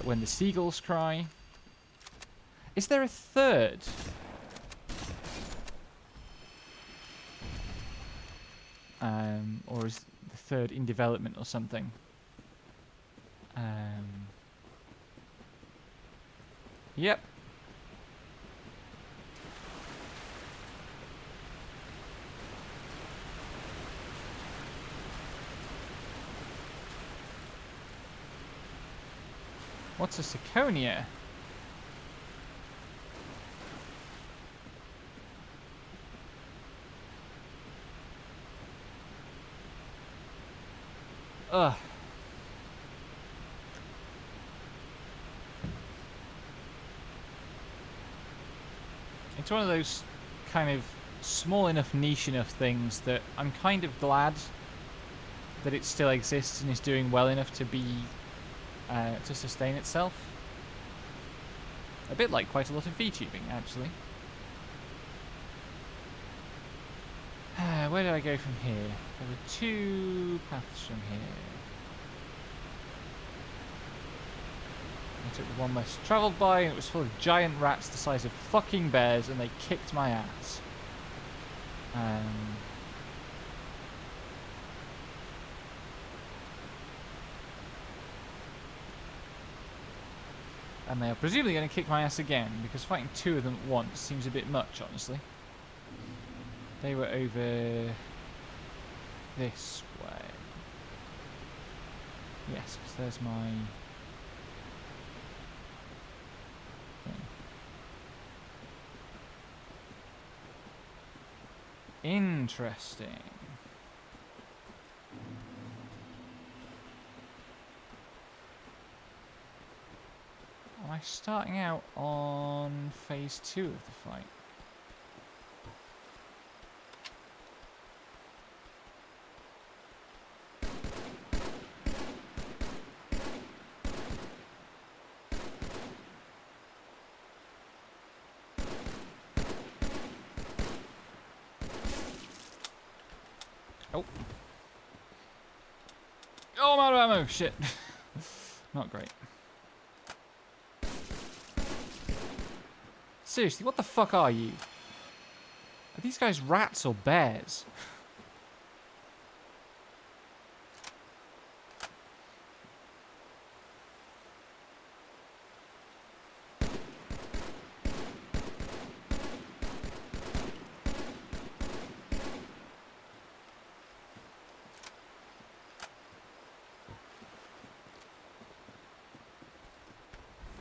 Speaker 1: when the seagulls cry. Is there a third? Or is the third in development or something? Yep. What's a Ciconia? Ugh. It's one of those kind of small enough, niche enough things that I'm kind of glad that it still exists and is doing well enough to be to sustain itself. A bit like quite a lot of VTubing, actually. Where did I go from here? There were 2 paths from here. I took the one less travelled by, and it was full of giant rats the size of fucking bears, and they kicked my ass. And they are presumably going to kick my ass again, because fighting 2 of them at once seems a bit much, honestly. They were over this way. Yes, because there's my thing. Interesting. Am I starting out on phase 2 of the fight? Oh. Oh, I'm out of ammo. Shit. Not great. Seriously, what the fuck are you? Are these guys rats or bears?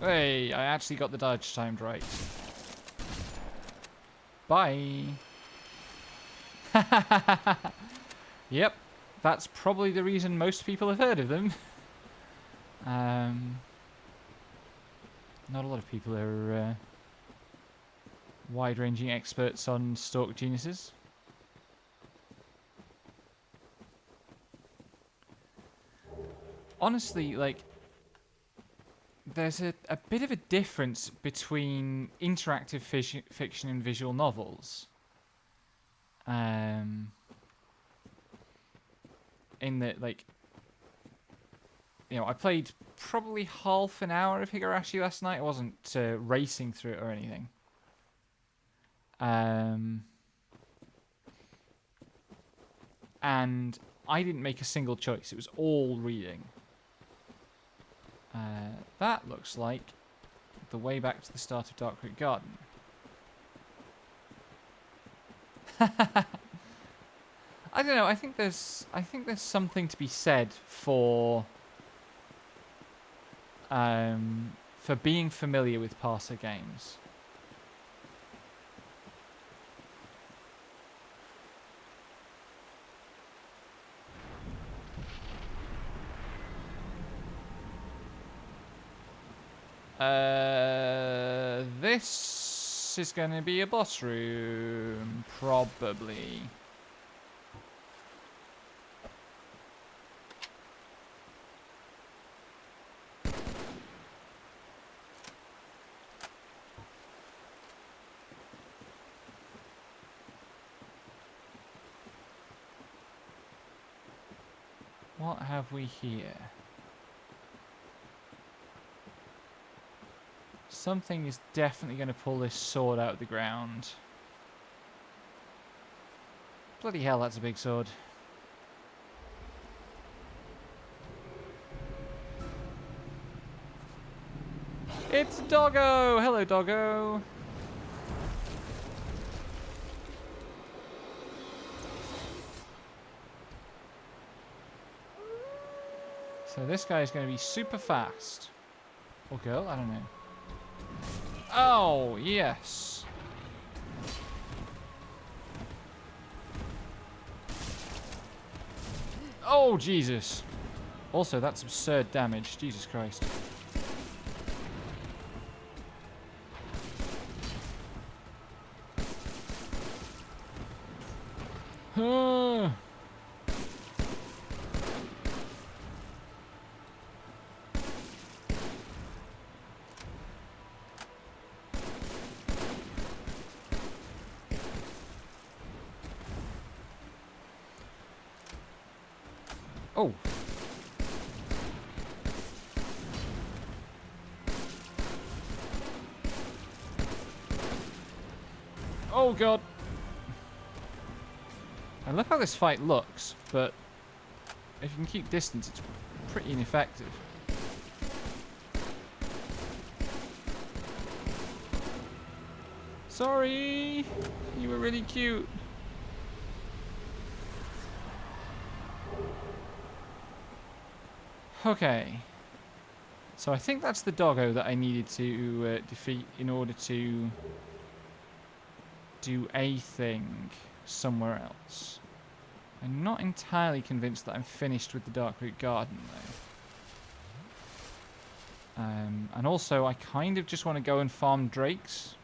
Speaker 1: Hey, I actually got the dodge timed right. Bye. Yep, that's probably the reason most people have heard of them. Not a lot of people are wide-ranging experts on stalk geniuses. Honestly, like, there's a bit of a difference between interactive fiction and visual novels. In that, like, you know, I played probably half an hour of Higurashi last night. I wasn't racing through it or anything. And I didn't make a single choice. It was all reading. That looks like the way back to the start of Darkroot Garden. I don't know. I think there's something to be said for being familiar with parser games. This is going to be a boss room, probably. What have we here? Something is definitely going to pull this sword out of the ground. Bloody hell, that's a big sword. It's Doggo! Hello, Doggo! So this guy is going to be super fast. Or girl, I don't know. Oh, yes. Oh, Jesus. Also, that's absurd damage. Jesus Christ. Oh. Oh god. I love how this fight looks, but if you can keep distance, it's pretty ineffective. Sorry! You were really cute. Okay. So I think that's the doggo that I needed to defeat in order to do a thing somewhere else. I'm not entirely convinced that I'm finished with the Darkroot Garden, though. And also, I kind of just want to go and farm drakes.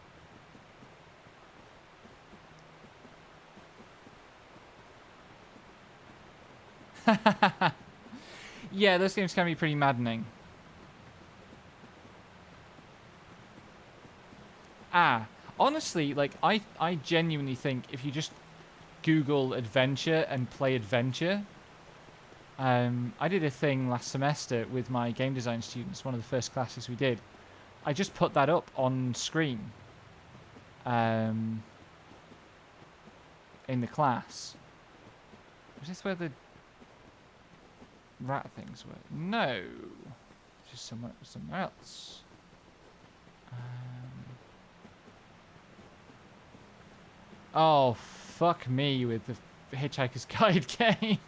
Speaker 1: Yeah, those games can be pretty maddening. Honestly, like, I genuinely think if you just Google adventure and play adventure. I did a thing last semester with my game design students, one of the first classes we did. I just put that up on screen in the class. Was this where the rat things were? No. Just somewhere else. Oh, fuck me with the Hitchhiker's Guide game.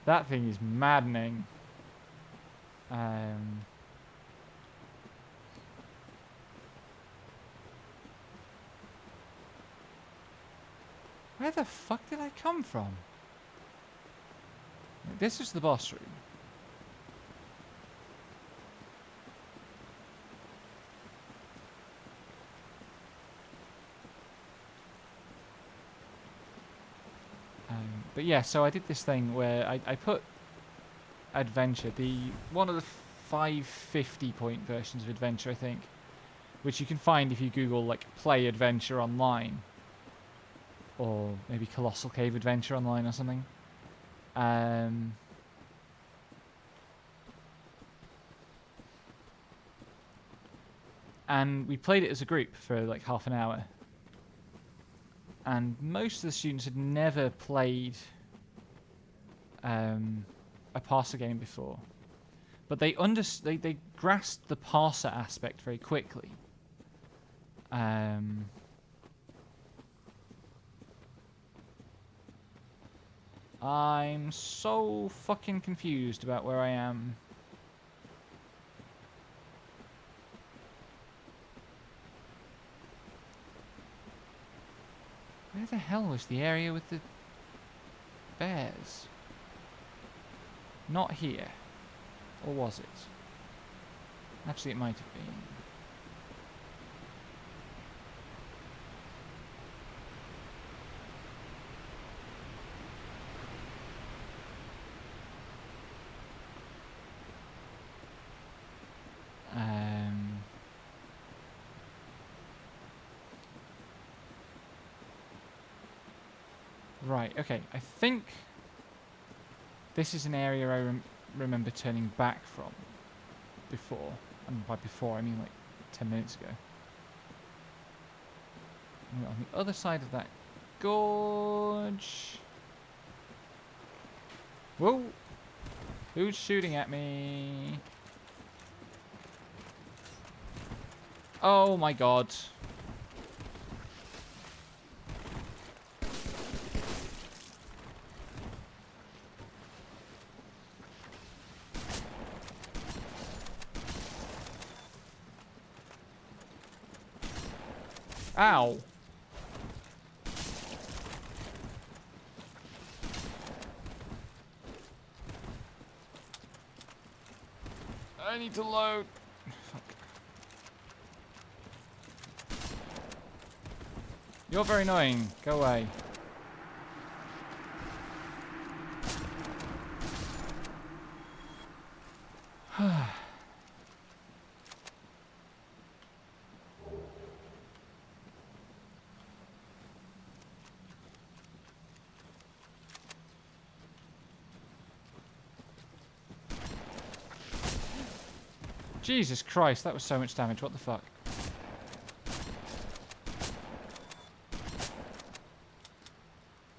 Speaker 1: That thing is maddening. Where the fuck did I come from? This is the boss room. But yeah, so I did this thing where I put adventure, one of the 550 point versions of adventure, I think, which you can find if you Google like play adventure online, or maybe Colossal Cave Adventure online or something. And we played it as a group for like half an hour. And most of the students had never played a parser game before, but they grasped the parser aspect very quickly. I'm so fucking confused about where I am. Where the hell was the area with the bears? Not here. Or was it? Actually, it might have been. Right, okay. I think this is an area I remember turning back from before. And by before, I mean like 10 minutes ago. And on the other side of that gorge. Whoa! Who's shooting at me? Oh my god. Ow. I need to load. Fuck. You're very annoying. Go away. Jesus Christ, that was so much damage. What the fuck?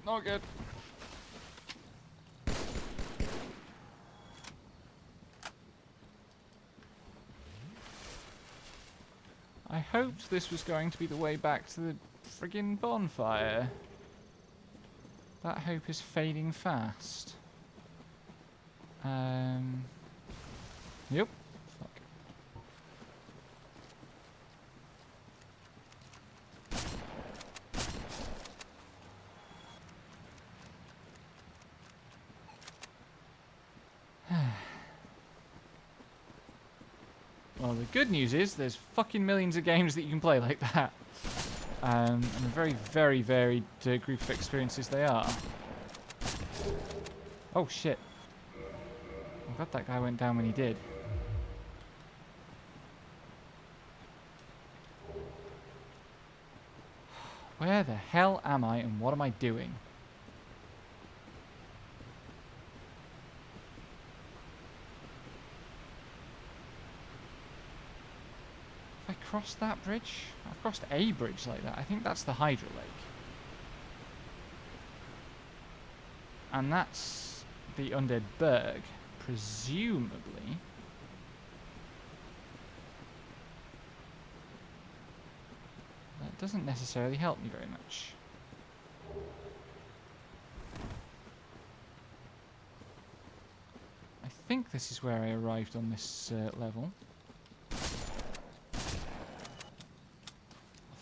Speaker 1: Not good. I hoped this was going to be the way back to the friggin' bonfire. That hope is fading fast. Yep. Fuck. Well, the good news is there's fucking millions of games that you can play like that. And a very, very varied group of experiences they are. Oh, shit. I'm glad that guy went down when he did. Where the hell am I and what am I doing? Have I crossed that bridge? I've crossed a bridge like that. I think that's the Hydro Lake. And that's the Undead Berg, presumably. That doesn't necessarily help me very much. I think this is where I arrived on this level.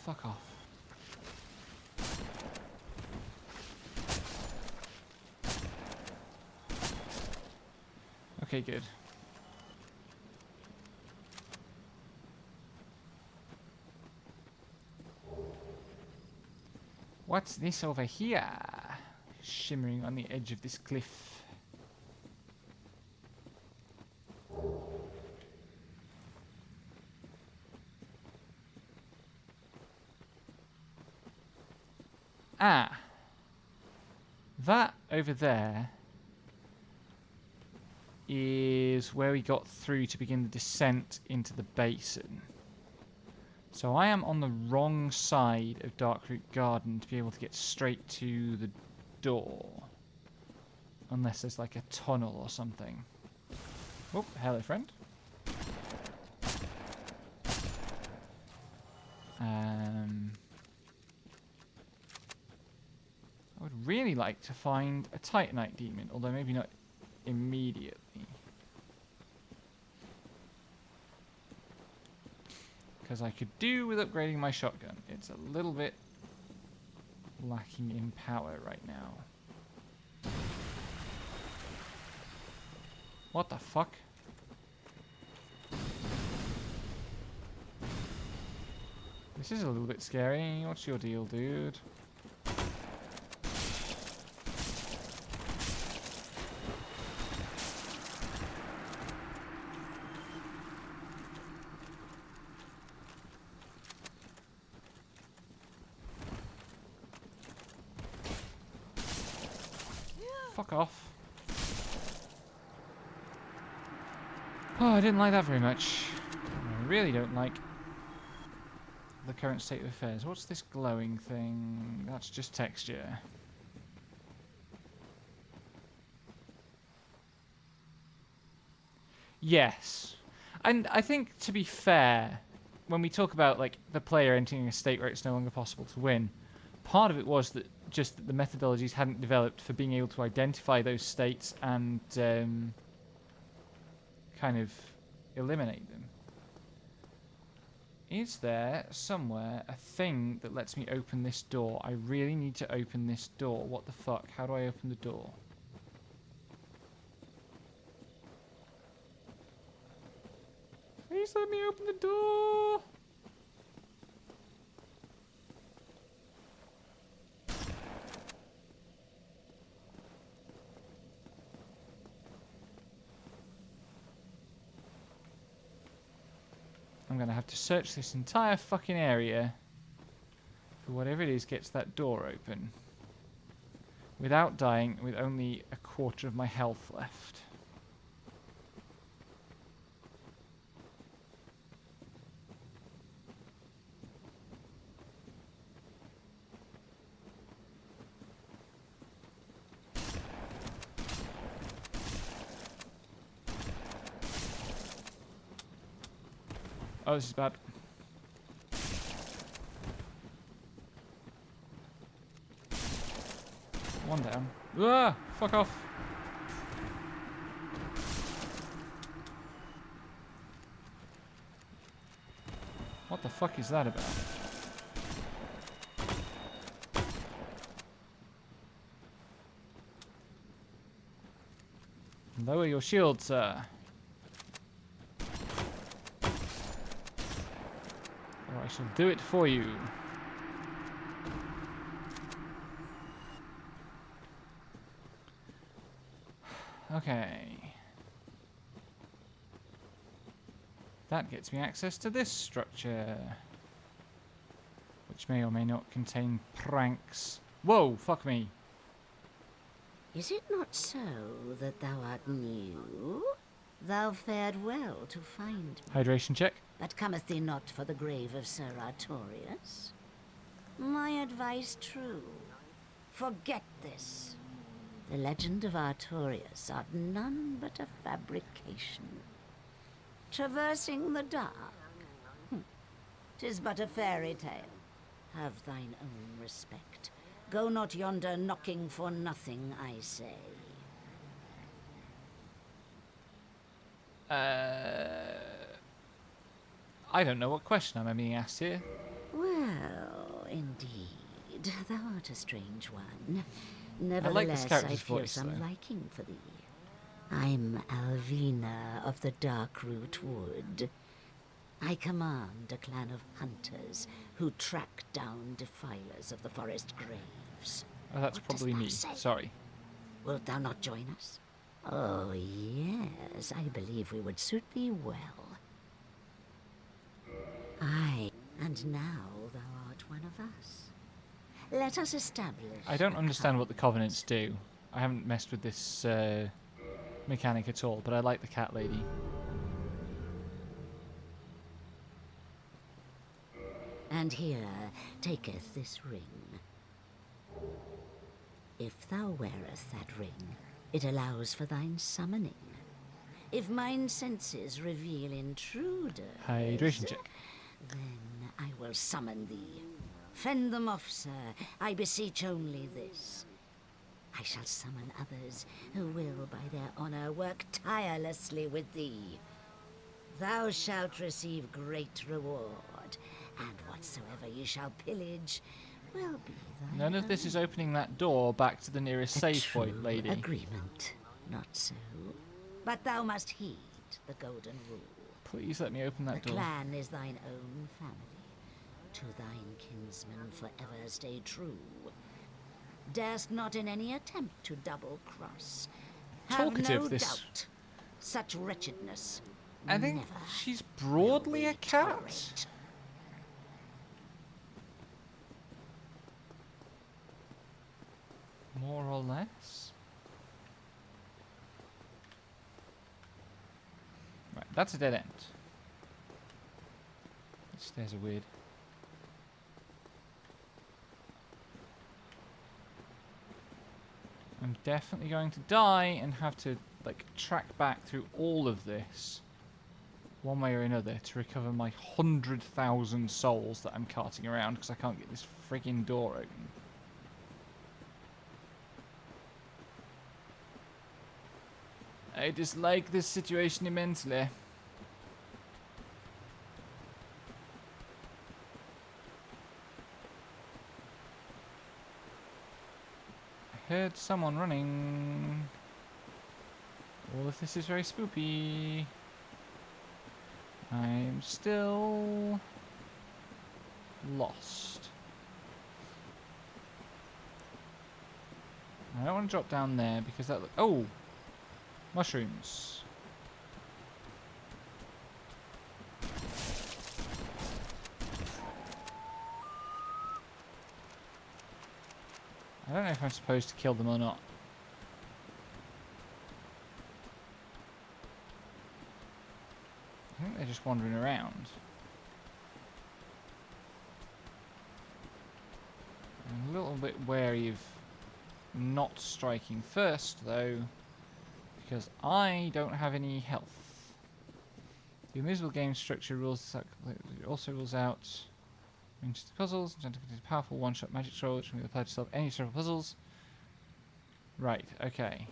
Speaker 1: Fuck off. Okay, good. What's this over here? Shimmering on the edge of this cliff. Ah. That over there is where we got through to begin the descent into the basin. So I am on the wrong side of Darkroot Garden to be able to get straight to the door. Unless there's like a tunnel or something. Oh, hello friend. I would really like to find a Titanite demon, although maybe not immediately. Because I could do with upgrading my shotgun. It's a little bit lacking in power right now. What the fuck? This is a little bit scary. What's your deal, dude? Fuck off. Oh, I didn't like that very much. I really don't like the current state of affairs. What's this glowing thing? That's just texture. Yes. And I think, to be fair, when we talk about like the player entering a state where it's no longer possible to win, part of it was that just that the methodologies hadn't developed for being able to identify those states and kind of eliminate them. Is there somewhere a thing that lets me open this door? I really need to open this door. What the fuck? How do I open the door? Please let me open the door! I'm going to have to search this entire fucking area for whatever it is gets that door open. Without dying, with only a quarter of my health left. Oh, this is bad. One down. Ah! Fuck off. What the fuck is that about? Lower your shield, sir. Or I shall do it for you. Okay. That gets me access to this structure. Which may or may not contain pranks. Whoa, fuck me.
Speaker 2: Is it not so that thou art new? Thou fared well to find me.
Speaker 1: Hydration check.
Speaker 2: But cometh thee not for the grave of Sir Artorius? My advice true. Forget this. The legend of Artorius art none but a fabrication. Traversing the dark. 'Tis but a fairy tale. Have thine own respect. Go not yonder knocking for nothing, I say.
Speaker 1: I don't know what question I'm being asked here.
Speaker 2: Well, indeed, thou art a strange one.
Speaker 1: I like this
Speaker 2: Nevertheless, I
Speaker 1: character's
Speaker 2: feel
Speaker 1: voice,
Speaker 2: some
Speaker 1: though.
Speaker 2: liking for thee. I'm Alvina of the Darkroot Wood. I command a clan of hunters who track down defilers of the forest graves.
Speaker 1: Oh, that's
Speaker 2: What dost
Speaker 1: probably
Speaker 2: thou
Speaker 1: me.
Speaker 2: say?
Speaker 1: Sorry.
Speaker 2: Wilt thou not join us? Oh, yes, I believe we would suit thee well. Aye, and now thou art one of us. Let us establish...
Speaker 1: I don't understand what the Covenants do. I haven't messed with this mechanic at all, but I like the cat lady.
Speaker 2: And here taketh this ring. If thou wearest that ring, it allows for thine summoning. If mine senses reveal intruder,
Speaker 1: Hydration check.
Speaker 2: then I will summon thee. Fend them off, sir. I beseech only this. I shall summon others who will, by their honor, work tirelessly with thee. Thou shalt receive great reward, and whatsoever you shall pillage will be thine.
Speaker 1: None of this is opening that door back to the nearest save point, lady.
Speaker 2: Agreement, not so. But thou must heed the golden rule.
Speaker 1: Please let me open that
Speaker 2: The
Speaker 1: door.
Speaker 2: clan is thine own family. To thine kinsman forever stay true. Darest not in any attempt to double-cross. Have
Speaker 1: Talkative,
Speaker 2: no
Speaker 1: this-
Speaker 2: doubt. Such wretchedness
Speaker 1: I think
Speaker 2: never
Speaker 1: she's broadly
Speaker 2: will
Speaker 1: a
Speaker 2: we
Speaker 1: cat.
Speaker 2: tolerate.
Speaker 1: More or less. Right, that's a dead end. The stairs are weird. I'm definitely going to die and have to like track back through all of this one way or another to recover my 100,000 souls that I'm carting around because I can't get this frigging door open. I dislike this situation immensely. I heard someone running. All of this is very spoopy. I'm still lost. I don't want to drop down there because that. Oh! Mushrooms. I don't know if I'm supposed to kill them or not. I think they're just wandering around. I'm a little bit wary of not striking first, though, because I don't have any health. The invisible game structure rules it also rules out interesting puzzles. Powerful one-shot magic scroll which can be applied to solve any sort of puzzles. Right. Okay.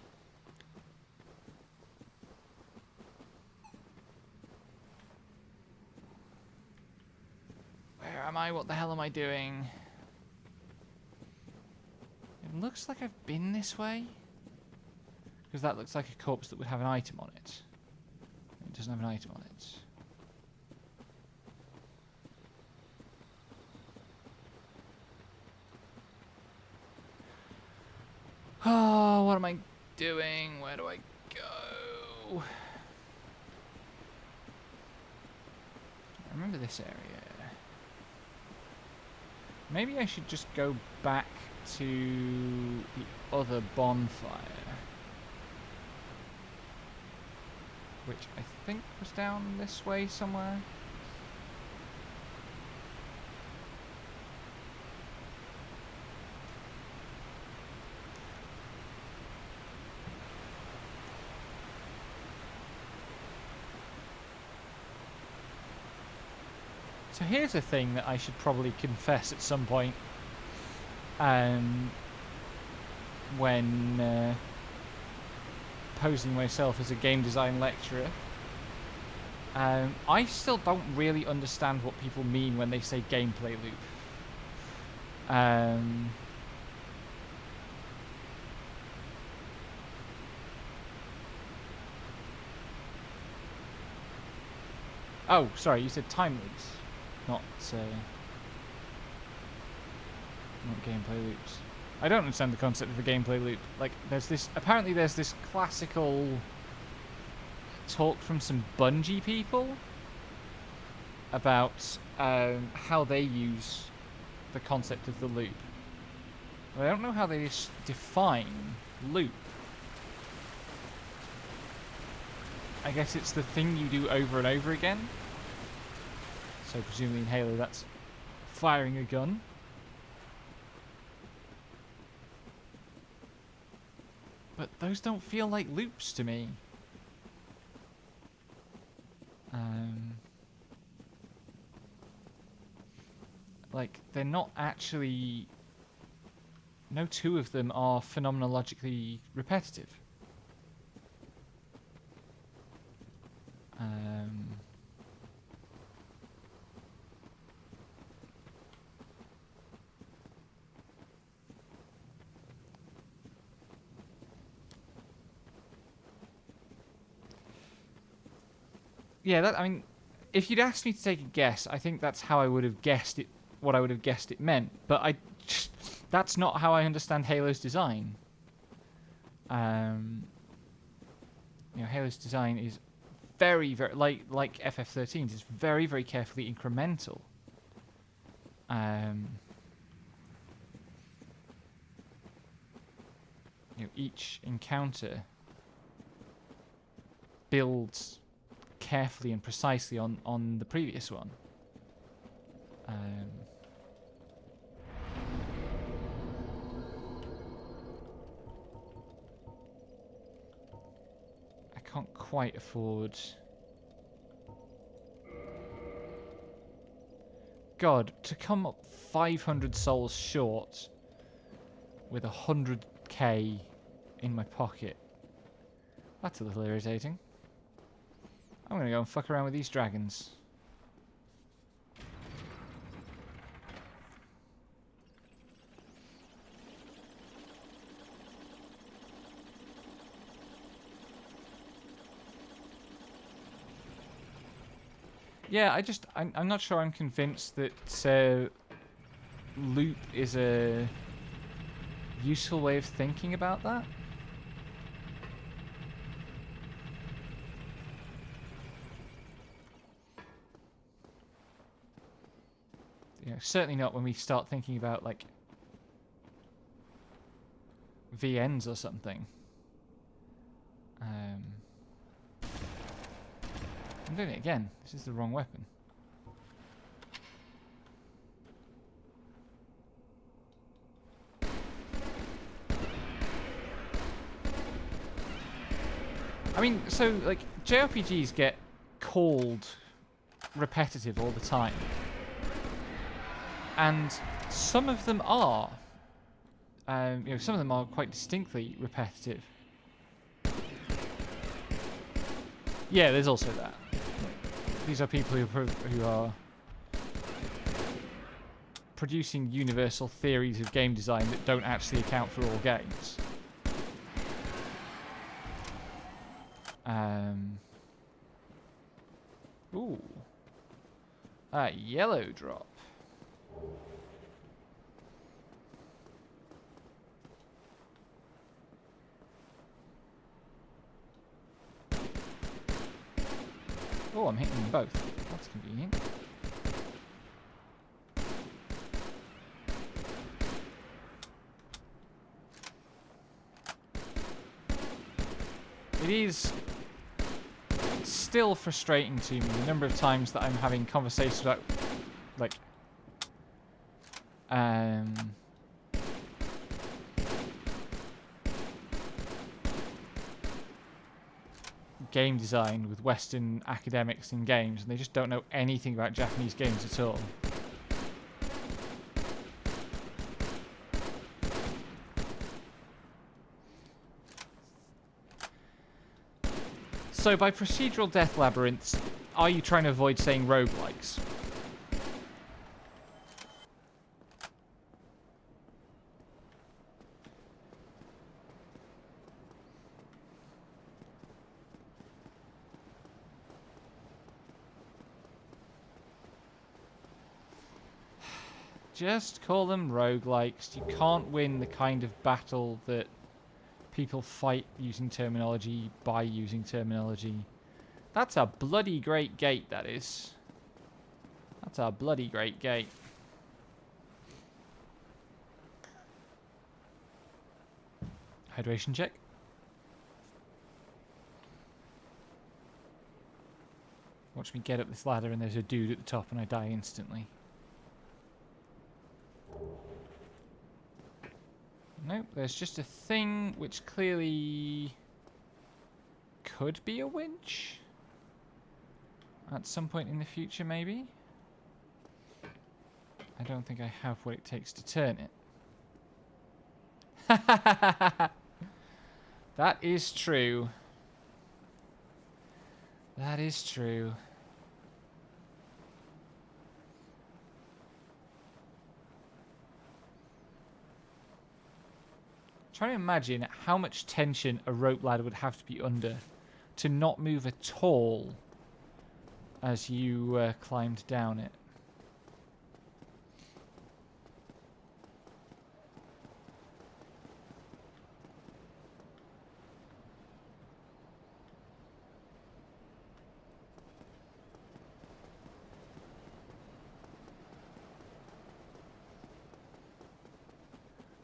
Speaker 1: Where am I? What the hell am I doing? It looks like I've been this way. Because that looks like a corpse that would have an item on it. It doesn't have an item on it. Oh, what am I doing? Where do I go? I remember this area. Maybe I should just go back to the other bonfire. Which I think was down this way somewhere. So here's a thing that I should probably confess at some point. When posing myself as a game design lecturer. I still don't really understand what people mean when they say gameplay loop. Oh, sorry, you said time loops, not gameplay loops. I don't understand the concept of a gameplay loop. Like, apparently there's this classical talk from some Bungie people about how they use the concept of the loop. But I don't know how they define loop. I guess it's the thing you do over and over again. So presumably in Halo that's firing a gun. But those don't feel like loops to me. Like, they're not actually... No two of them are phenomenologically repetitive. Yeah, I mean, if you'd asked me to take a guess, I think that's how I would have guessed it, what I would have guessed it meant. But that's not how I understand Halo's design. You know, Halo's design is very, very, like FF13's, is very, very carefully incremental. You know, each encounter builds carefully and precisely on the previous one. I can't quite afford... God, to come up 500 souls short with 100k in my pocket. That's a little irritating. I'm gonna go and fuck around with these dragons. Yeah, I'm not sure I'm convinced that loop is a useful way of thinking about that. You know, certainly not when we start thinking about, like, VNs or something. I'm doing it again. This is the wrong weapon. I mean, so, like, JRPGs get called repetitive all the time. And some of them are. Some of them are quite distinctly repetitive. Yeah, there's also that. These are people who are producing universal theories of game design that don't actually account for all games. Ooh. A yellow drop. Oh, I'm hitting them both. That's convenient. It is still frustrating to me the number of times that I'm having conversations about, like, game design with Western academics in games, and they just don't know anything about Japanese games at all. So by procedural death labyrinths, are you trying to avoid saying roguelikes? Just call them roguelikes. You can't win the kind of battle that people fight using terminology by using terminology. That's a bloody great gate, that is. That's a bloody great gate. Hydration check. Watch me get up this ladder and there's a dude at the top and I die instantly. Nope, there's just a thing which clearly could be a winch at some point in the future, maybe. I don't think I have what it takes to turn it. That is true. That is true. Trying to imagine how much tension a rope ladder would have to be under to not move at all as you climbed down it.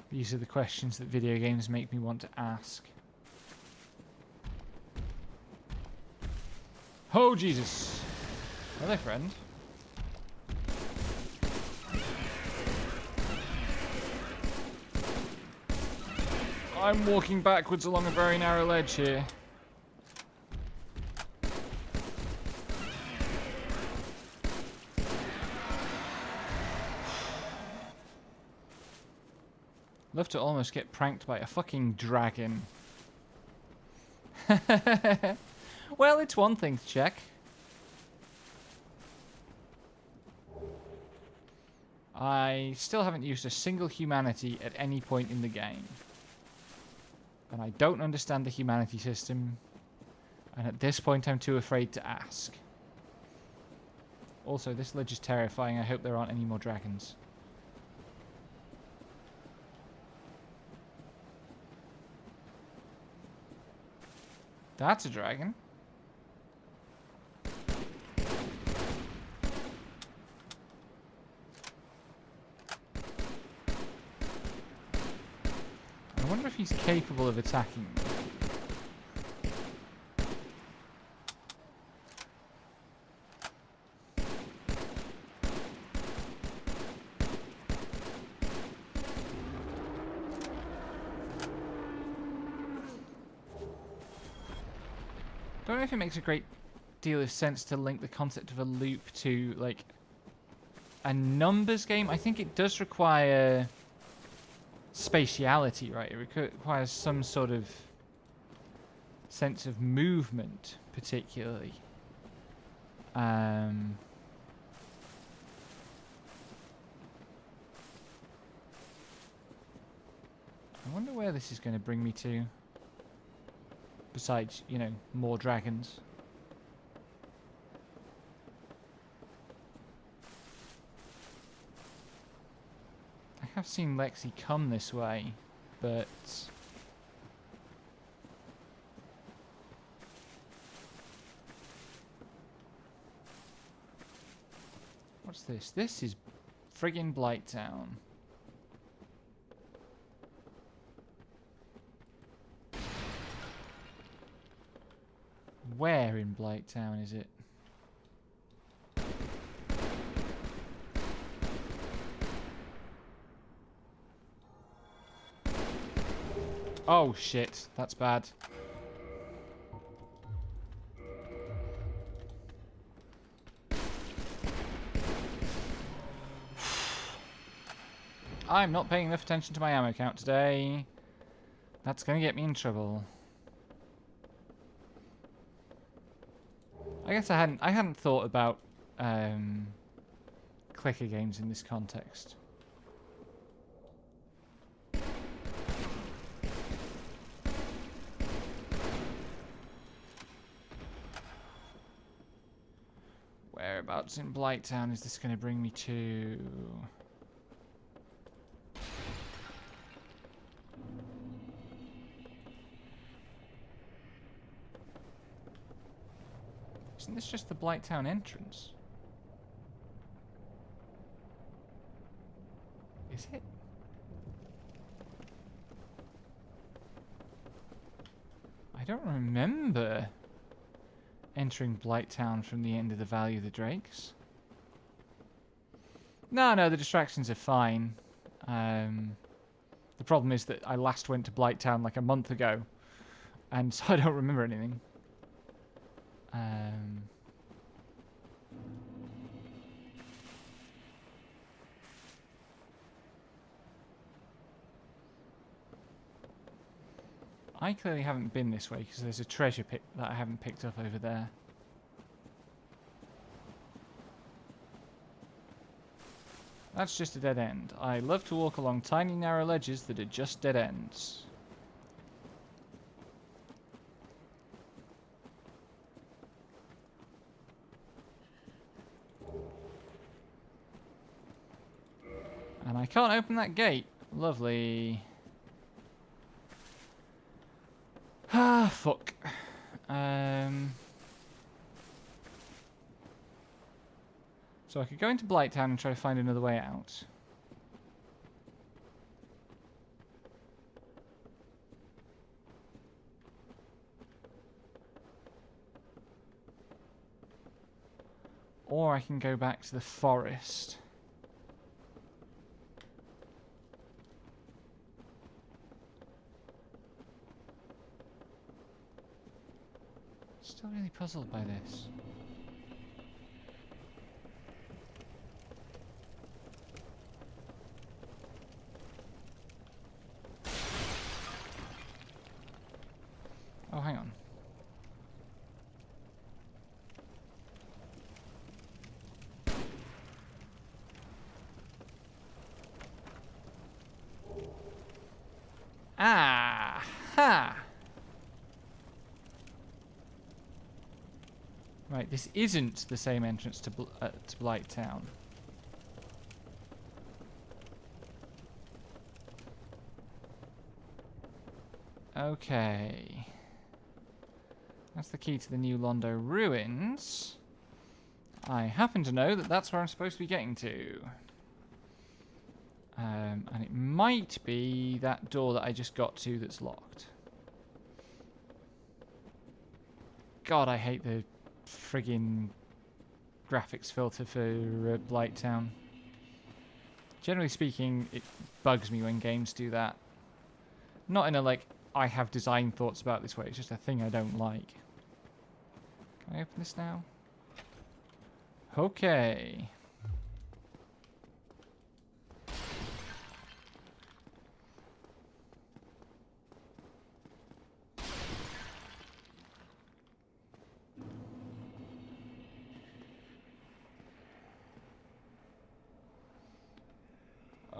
Speaker 1: These are the questions that video games make me want to ask. Oh, Jesus. Hello, friend. I'm walking backwards along a very narrow ledge here. Love to almost get pranked by a fucking dragon. Well, it's one thing to check. I still haven't used a single humanity at any point in the game. And I don't understand the humanity system. And at this point I'm too afraid to ask. Also, this ledge is terrifying. I hope there aren't any more dragons. That's a dragon. I wonder if he's capable of attacking me. Don't know if it makes a great deal of sense to link the concept of a loop to, like, a numbers game. I think it does require spatiality, right? It requires some sort of sense of movement, particularly. I wonder where this is going to bring me to. Besides, you know, more dragons. I have seen Lexi come this way, but... What's this? This is friggin' Blighttown. Where in Blighttown is it? Oh shit, that's bad. I'm not paying enough attention to my ammo count today. That's gonna get me in trouble. I guess I hadn't thought about clicker games in this context. Whereabouts in Blighttown is this going to bring me to? Isn't this just the Blighttown entrance? Is it? I don't remember entering Blighttown from the end of the Valley of the Drakes. No, the distractions are fine. The problem is that I last went to Blighttown like a month ago, and so I don't remember anything. I clearly haven't been this way because there's a treasure pit that I haven't picked up over there. That's just a dead end. I love to walk along tiny narrow ledges that are just dead ends. And I can't open that gate. Lovely. Ah, fuck. So I could go into Blighttown and try to find another way out. Or I can go back to the forest. Still really puzzled by this. Oh, hang on. Ah! Ha! Right, this isn't the same entrance to Blighttown. Okay. That's the key to the New Londo ruins. I happen to know that that's where I'm supposed to be getting to. And it might be that door that I just got to that's locked. God, I hate the friggin' graphics filter for Blighttown. Generally speaking, it bugs me when games do that. Not in a, like, I have design thoughts about this way. It's just a thing I don't like. Can I open this now? Okay.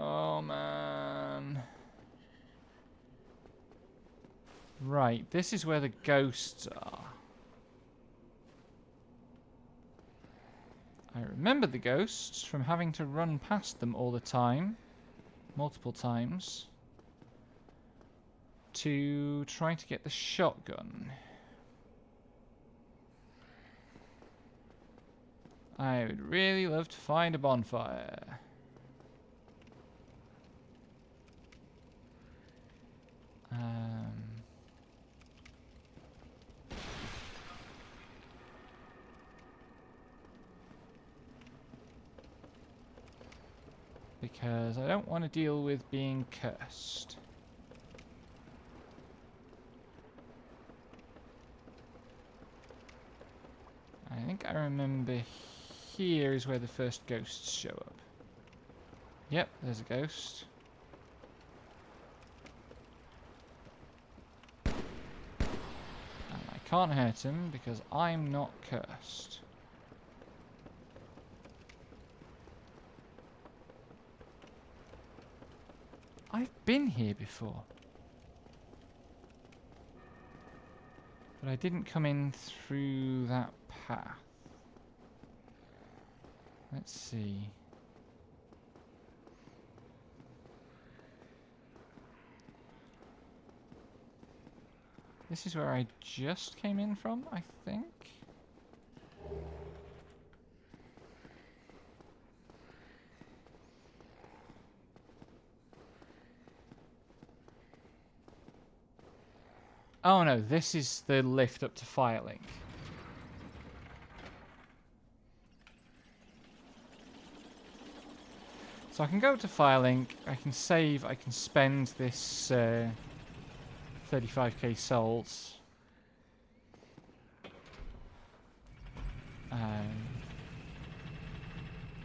Speaker 1: Oh man. Right, this is where the ghosts are. I remember the ghosts from having to run past them all the time, multiple times, to try to get the shotgun. I would really love to find a bonfire. Because I don't want to deal with being cursed. I think I remember here is where the first ghosts show up. Yep, there's a ghost. And I can't hurt him because I'm not cursed. I've been here before. But I didn't come in through that path. Let's see. This is where I just came in from, I think. Oh no, this is the lift up to Firelink. So I can go to Firelink, I can save, I can spend this 35k souls.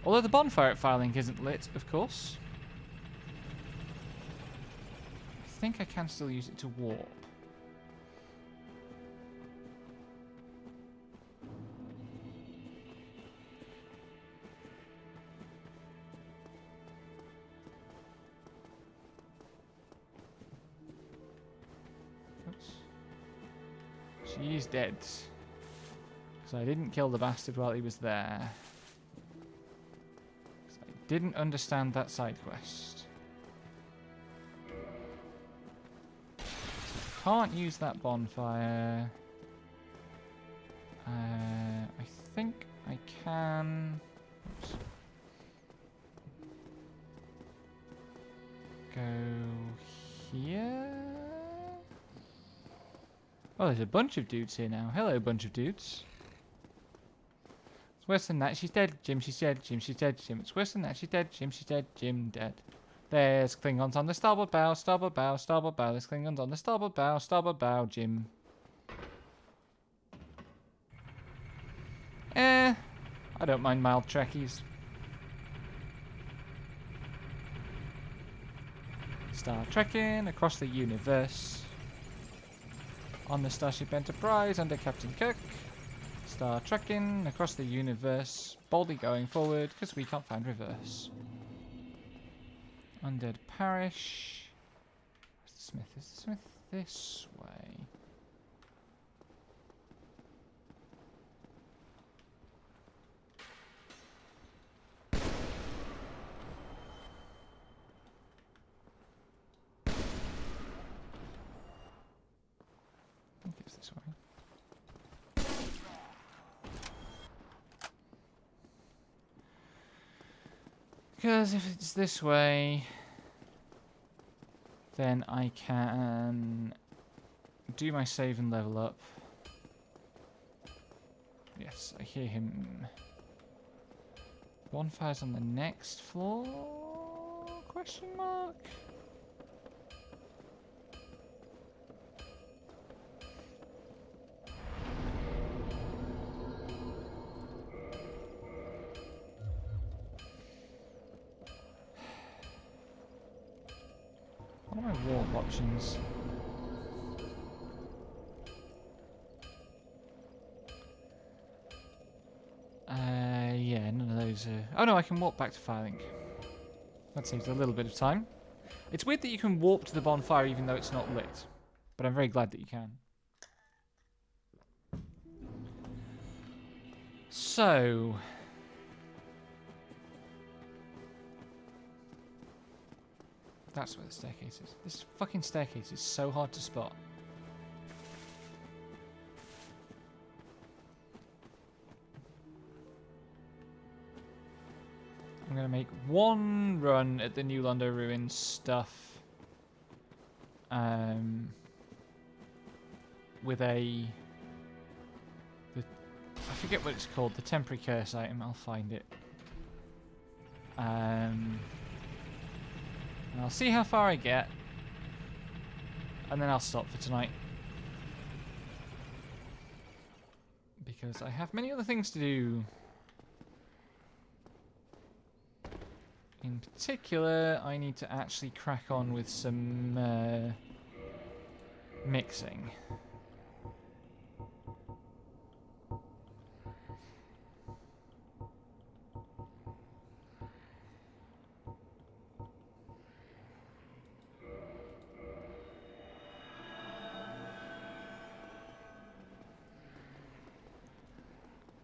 Speaker 1: Although the bonfire at Firelink isn't lit, of course. I think I can still use it to warp. She's dead. So I didn't kill the bastard while he was there. I didn't understand that side quest. So I can't use that bonfire. I think I can... Oops. Go here? Oh, there's a bunch of dudes here now. Hello, bunch of dudes. It's worse than that. She's dead, Jim. She's dead, Jim. She's dead, Jim. It's worse than that. She's dead, Jim. She's dead, Jim. Dead. There's Klingons on the starboard bow, starboard bow, starboard bow. There's Klingons on the starboard bow, Jim. I don't mind mild Trekkies. Star trekking across the universe. On the Starship Enterprise under Captain Kirk. Star trekking across the universe. Boldly going forward because we can't find reverse. Undead Parish. Where's the Smith? Is the Smith this way? I think it's this way. Because if it's this way, then I can do my save and level up. Yes, I hear him. Bonfires on the next floor? Question mark? What are my warp options? Yeah, none of those are... Oh no, I can warp back to Firelink. That saves a little bit of time. It's weird that you can warp to the bonfire even though it's not lit. But I'm very glad that you can. So... That's where the staircase is. This fucking staircase is so hard to spot. I'm going to make one run at the New Londo Ruins stuff. With a... I forget what it's called. The temporary curse item. I'll find it. And I'll see how far I get. And then I'll stop for tonight. Because I have many other things to do. In particular, I need to actually crack on with some mixing.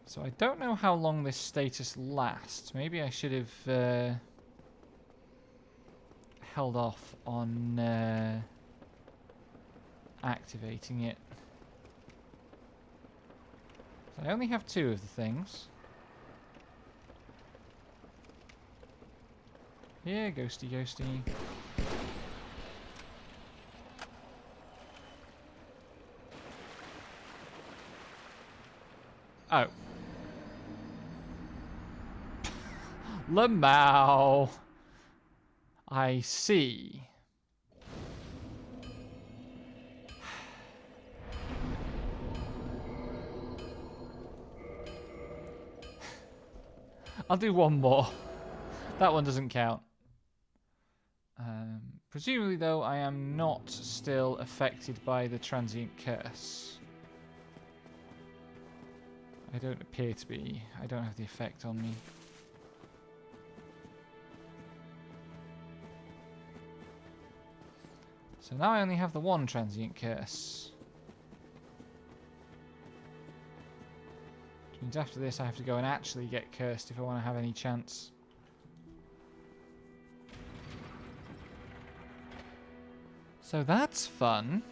Speaker 1: So I don't know how long this status lasts. Maybe I should have held off on activating it. So I only have 2 of the things. Yeah, ghosty, ghosty. Oh. Lamau. I see. I'll do one more. That one doesn't count. Presumably, though, I am not still affected by the transient curse. I don't appear to be. I don't have the effect on me. So now I only have the one transient curse. Which means after this I have to go and actually get cursed if I want to have any chance. So that's fun.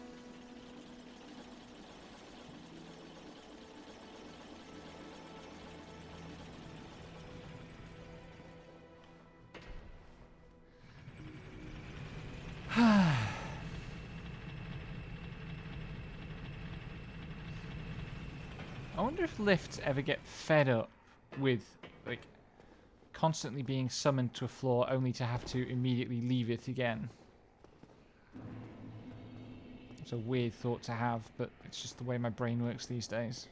Speaker 1: I wonder if lifts ever get fed up with, like, constantly being summoned to a floor only to have to immediately leave it again. It's a weird thought to have, but it's just the way my brain works these days.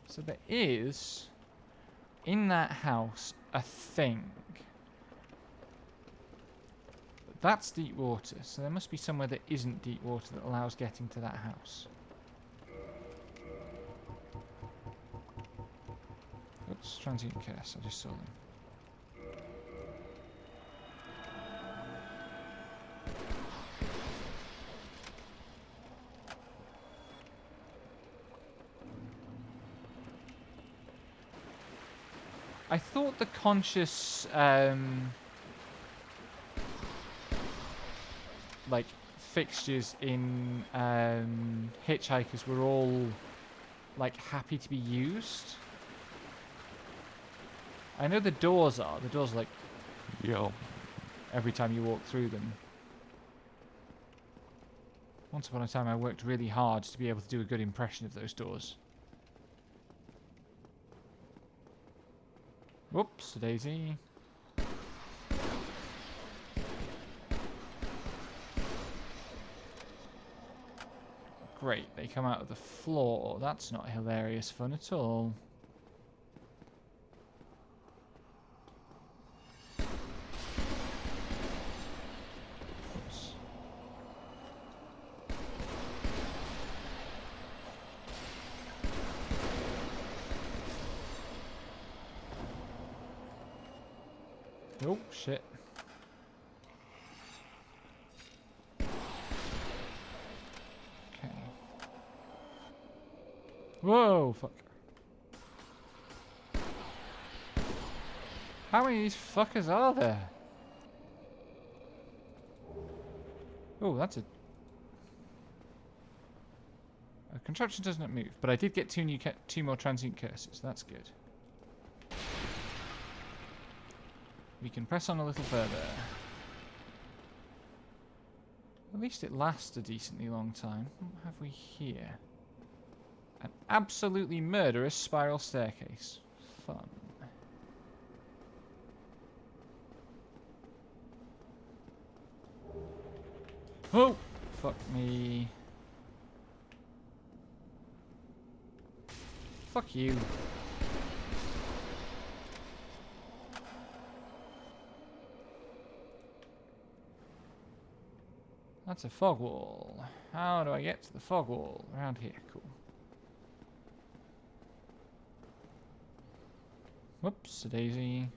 Speaker 1: So there is, in that house, a thing. That's deep water, so there must be somewhere that isn't deep water that allows getting to that house. Oops, transient curse, I just saw them. I thought the conscious, like, fixtures in Hitchhikers were all, like, happy to be used. I know the doors are. The doors are like, yo, every time you walk through them. Once upon a time I worked really hard to be able to do a good impression of those doors. Whoops, daisy. Great, they come out of the floor. That's not hilarious fun at all. Oops. Oh, shit. Whoa, fuck. How many of these fuckers are there? Oh, that's a contraption doesn't move, but I did get two more transient curses. That's good. We can press on a little further. At least it lasts a decently long time. What have we here? An absolutely murderous spiral staircase. Fun. Oh! Fuck me. Fuck you. That's a fog wall. How do I get to the fog wall? Around here. Cool. Whoops, a daisy.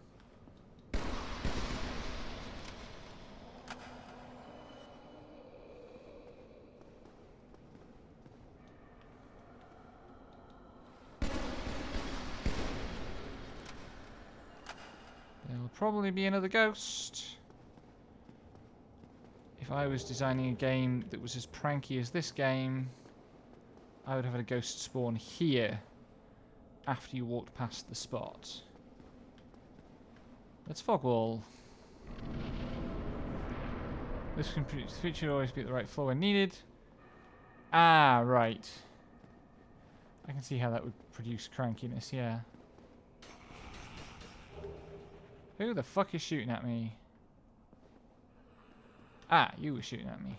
Speaker 1: There'll probably be another ghost. If I was designing a game that was as pranky as this game, I would have a ghost spawn here after you walked past the spot. Let's fog wall. This feature should always be at the right floor when needed. Ah, right. I can see how that would produce crankiness, yeah. Who the fuck is shooting at me? Ah, you were shooting at me.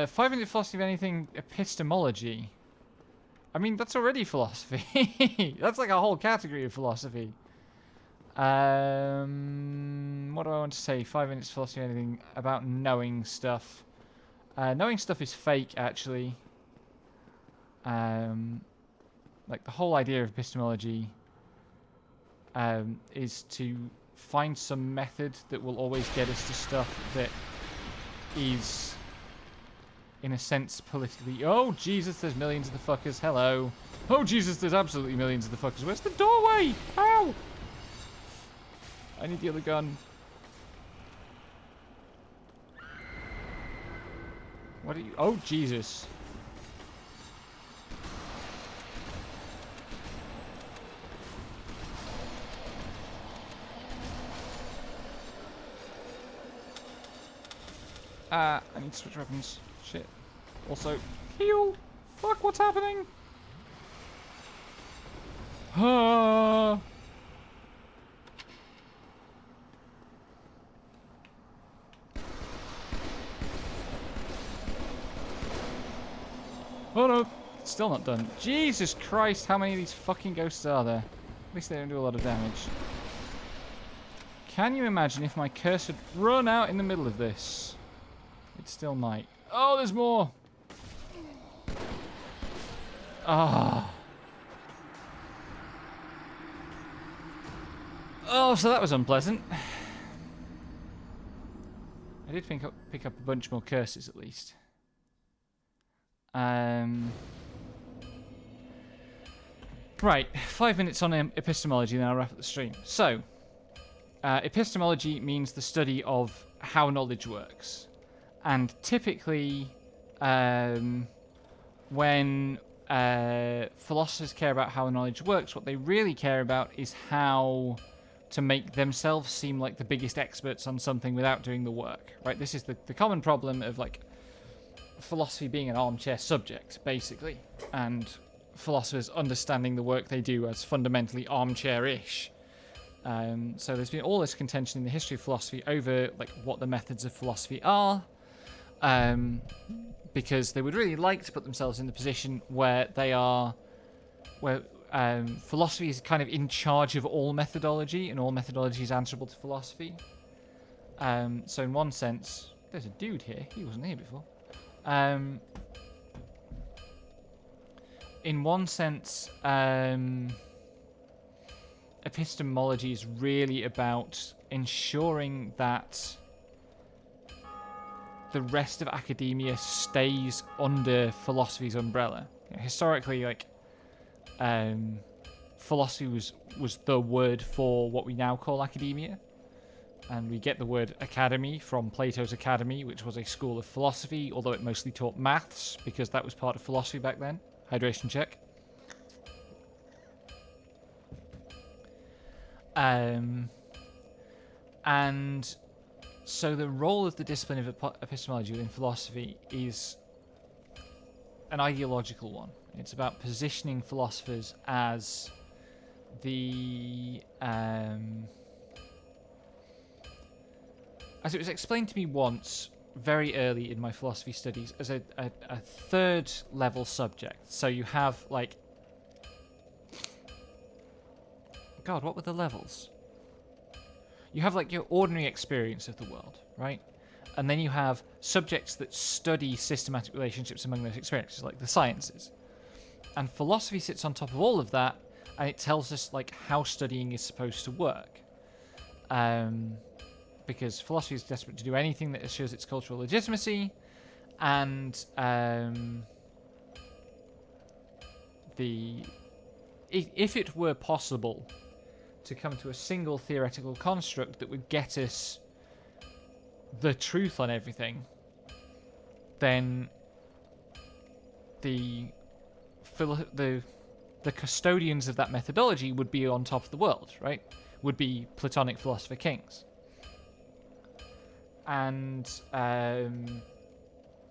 Speaker 1: Five-minute philosophy of anything epistemology. I mean, that's already philosophy. That's like a whole category of philosophy. What do I want to say? 5 minutes philosophy of anything about knowing stuff. Knowing stuff is fake, actually. Like, the whole idea of epistemology is to find some method that will always get us to stuff that is, in a sense, politically... Oh, Jesus, there's millions of the fuckers. Hello. Oh, Jesus, there's absolutely millions of the fuckers. Where's the doorway? Ow! I need the other gun. What are you... Oh, Jesus. I need to switch weapons. Shit. Also, heal! Fuck, what's happening? Ah! Oh no, it's still not done. Jesus Christ, how many of these fucking ghosts are there? At least they don't do a lot of damage. Can you imagine if my curse had run out in the middle of this? It still might. Oh, there's more! Ah. Oh, so that was unpleasant. I did pick up a bunch more curses at least. Right, 5 minutes on epistemology, then I'll wrap up the stream. So, epistemology means the study of how knowledge works. And typically, when philosophers care about how knowledge works, what they really care about is how to make themselves seem like the biggest experts on something without doing the work, right? This is the common problem of, like, philosophy being an armchair subject, basically, and philosophers understanding the work they do as fundamentally armchair-ish. So there's been all this contention in the history of philosophy over like what the methods of philosophy are, because they would really like to put themselves in the position where philosophy is kind of in charge of all methodology, and all methodology is answerable to philosophy. So in one sense, there's a dude here. He wasn't here before. In one sense, epistemology is really about ensuring that the rest of academia stays under philosophy's umbrella. You know, historically, like, philosophy was the word for what we now call academia. And we get the word academy from Plato's Academy, which was a school of philosophy, although it mostly taught maths, because that was part of philosophy back then. Hydration check. And so the role of the discipline of epistemology within philosophy is an ideological one. It's about positioning philosophers as the... as it was explained to me once, very early in my philosophy studies, as a third level subject. So you have, like... God, what were the levels? You have, like, your ordinary experience of the world, right? And then you have subjects that study systematic relationships among those experiences, like the sciences. And philosophy sits on top of all of that, and it tells us, like, how studying is supposed to work. Because philosophy is desperate to do anything that assures its cultural legitimacy, and if it were possible to come to a single theoretical construct that would get us the truth on everything, then the custodians of that methodology would be on top of the world, right? Would be Platonic philosopher kings. And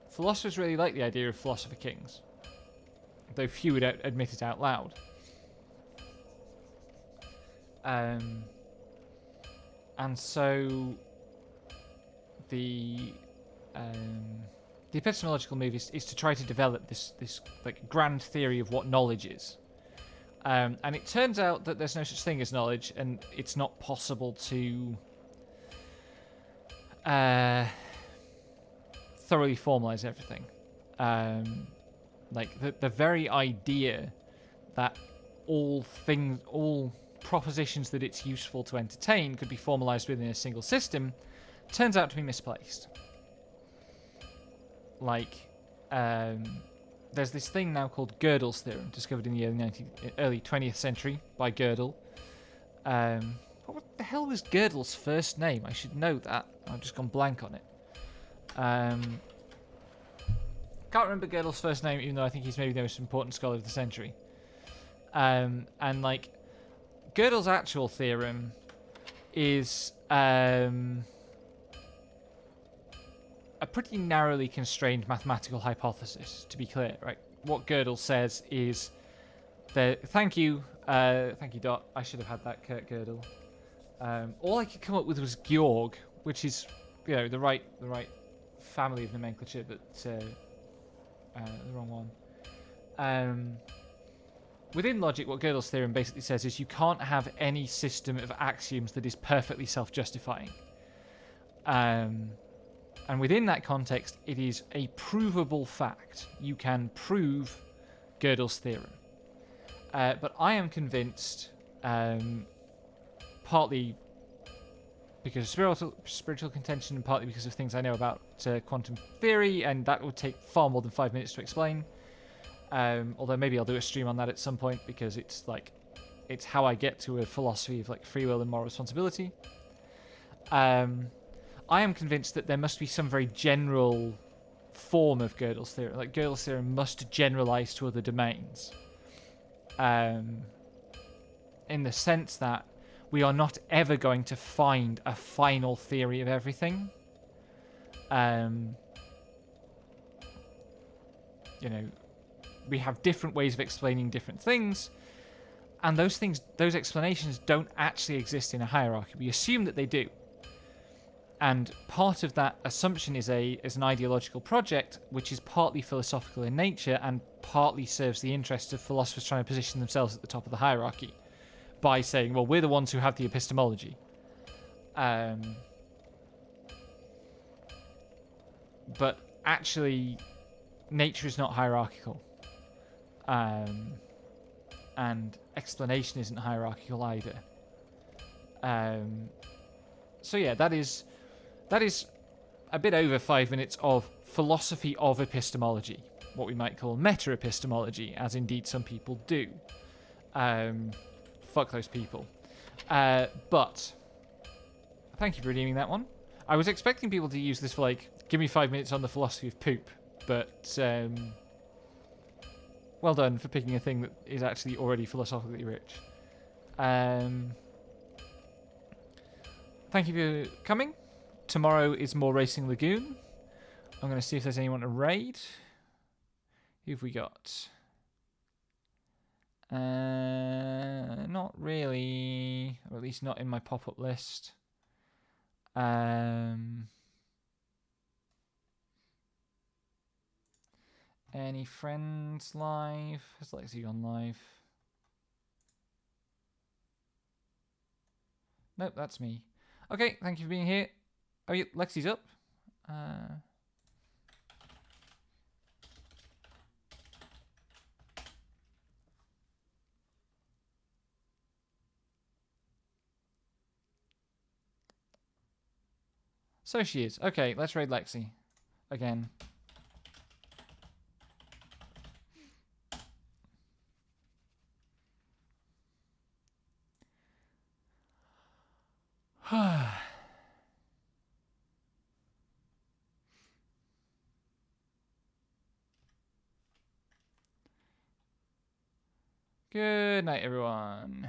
Speaker 1: philosophers really like the idea of philosopher kings, though few would admit it out loud. And so the epistemological move is to try to develop this like grand theory of what knowledge is. And it turns out that there's no such thing as knowledge, and it's not possible to thoroughly formalize everything. Like the very idea that all propositions that it's useful to entertain could be formalized within a single system turns out to be misplaced. Like, there's this thing now called Gödel's theorem, discovered in the early 20th century by Gödel. What the hell was Gödel's first name? I should know that. I've just gone blank on it. Can't remember Gödel's first name, even though I think he's maybe the most important scholar of the century. And like, Gödel's actual theorem is a pretty narrowly constrained mathematical hypothesis, to be clear, right? What Gödel says is that... Thank you, Dot. I should have had that, Kurt Gödel. All I could come up with was Georg, which is, you know, the right family of nomenclature, but the wrong one. Within logic, what Gödel's theorem basically says is you can't have any system of axioms that is perfectly self-justifying. And within that context, it is a provable fact. You can prove Gödel's theorem. But I am convinced, partly because of spiritual contention and partly because of things I know about quantum theory, and that would take far more than 5 minutes to explain. Although maybe I'll do a stream on that at some point, because it's how I get to a philosophy of like free will and moral responsibility. I am convinced that there must be some very general form of Gödel's theorem. Like, Gödel's theorem must generalize to other domains. In the sense that we are not ever going to find a final theory of everything. you know, we have different ways of explaining different things, and those explanations don't actually exist in a hierarchy. We assume that they do. And part of that assumption is an ideological project, which is partly philosophical in nature and partly serves the interests of philosophers trying to position themselves at the top of the hierarchy by saying, well, we're the ones who have the epistemology. But actually, nature is not hierarchical. And explanation isn't hierarchical either. So yeah, that is a bit over 5 minutes of philosophy of epistemology, what we might call meta-epistemology, as indeed some people do. Fuck those people. But thank you for redeeming that one. I was expecting people to use this for, like, give me 5 minutes on the philosophy of poop, but well done for picking a thing that is actually already philosophically rich. Thank you for coming. Tomorrow is more Racing Lagoon. I'm going to see if there's anyone to raid. Who have we got? Not really. Or at least not in my pop-up list. Any friends live? Has Lexi gone live? Nope, that's me. Okay, thank you for being here. Oh, yeah, Lexi's up. So she is. Okay, let's raid Lexi. Again. Good night, everyone.